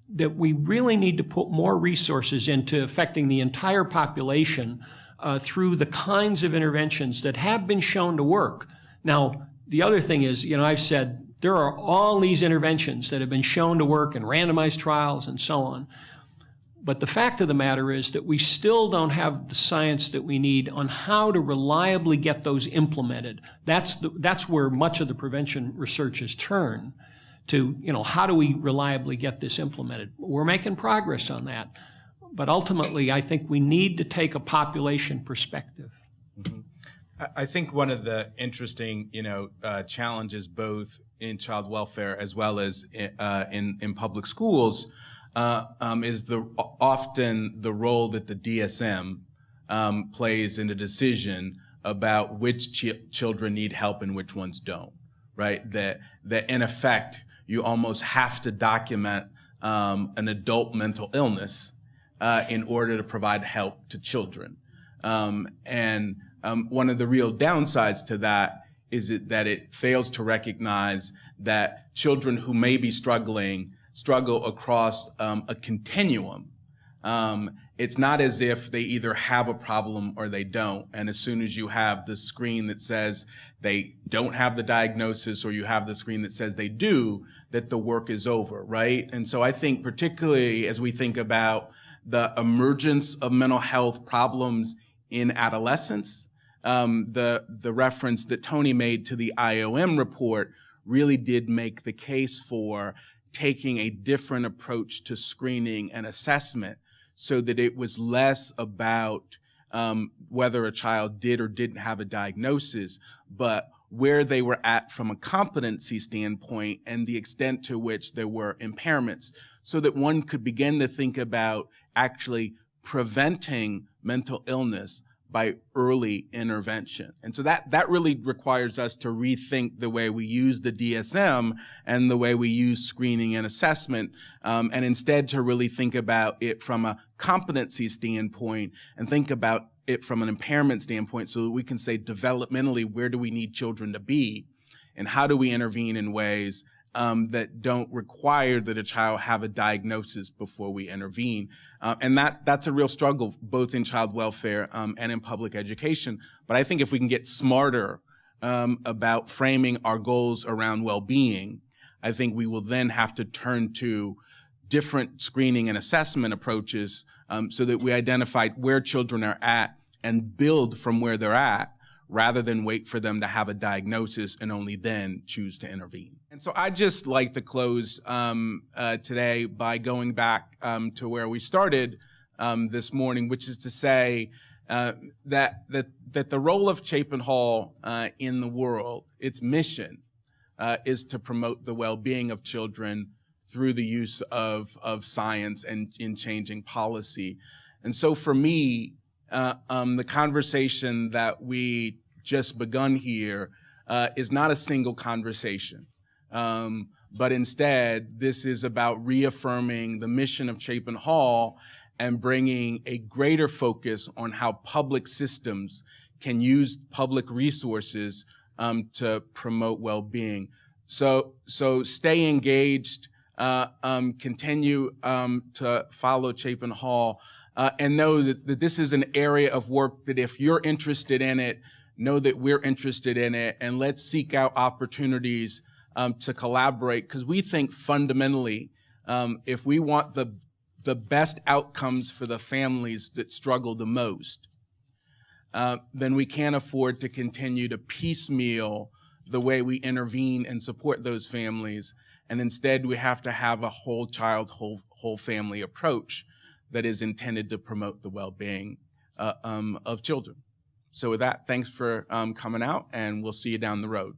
we really need to put more resources into affecting the entire population through the kinds of interventions that have been shown to work. Now, the other thing is, I've said there are all these interventions that have been shown to work in randomized trials and so on. But the fact of the matter is that we still don't have the science that we need on how to reliably get those implemented. That's where much of the prevention research has turned to, how do we reliably get this implemented? We're making progress on that. But ultimately, I think we need to take a population perspective. Mm-hmm. I think one of the interesting, challenges both in child welfare as well as in public schools is often the role that the DSM plays in a decision about which children need help and which ones don't, right? That in effect, you almost have to document an adult mental illness in order to provide help to children. And one of the real downsides to that is that it fails to recognize that children who may be struggle across a continuum. It's not as if they either have a problem or they don't. And as soon as you have the screen that says they don't have the diagnosis or you have the screen that says they do, that the work is over, right? And so I think particularly as we think about the emergence of mental health problems in adolescence, the reference that Tony made to the IOM report really did make the case for taking a different approach to screening and assessment so that it was less about whether a child did or didn't have a diagnosis, but where they were at from a competency standpoint and the extent to which there were impairments, so that one could begin to think about actually preventing mental illness by early intervention. And so that really requires us to rethink the way we use the DSM and the way we use screening and assessment, and instead to really think about it from a competency standpoint and think about it from an impairment standpoint, so that we can say developmentally, where do we need children to be, and how do we intervene in ways that don't require that a child have a diagnosis before we intervene. And that's a real struggle, both in child welfare and in public education. But I think if we can get smarter about framing our goals around well-being, I think we will then have to turn to different screening and assessment approaches so that we identify where children are at and build from where they're at, rather than wait for them to have a diagnosis and only then choose to intervene. And so I'd just like to close today by going back to where we started this morning, which is to say that the role of Chapin Hall in the world, its mission, is to promote the well-being of children through the use of science and in changing policy. And so for me, the conversation that we just begun here is not a single conversation, but instead this is about reaffirming the mission of Chapin Hall and bringing a greater focus on how public systems can use public resources to promote well-being. So stay engaged, continue to follow Chapin Hall, and know that this is an area of work that if you're interested in it, know that we're interested in it, and let's seek out opportunities to collaborate, because we think fundamentally, if we want the best outcomes for the families that struggle the most, then we can't afford to continue to piecemeal the way we intervene and support those families, and instead we have to have a whole child, whole family approach that is intended to promote the well-being of children. So with that, thanks for coming out, and we'll see you down the road.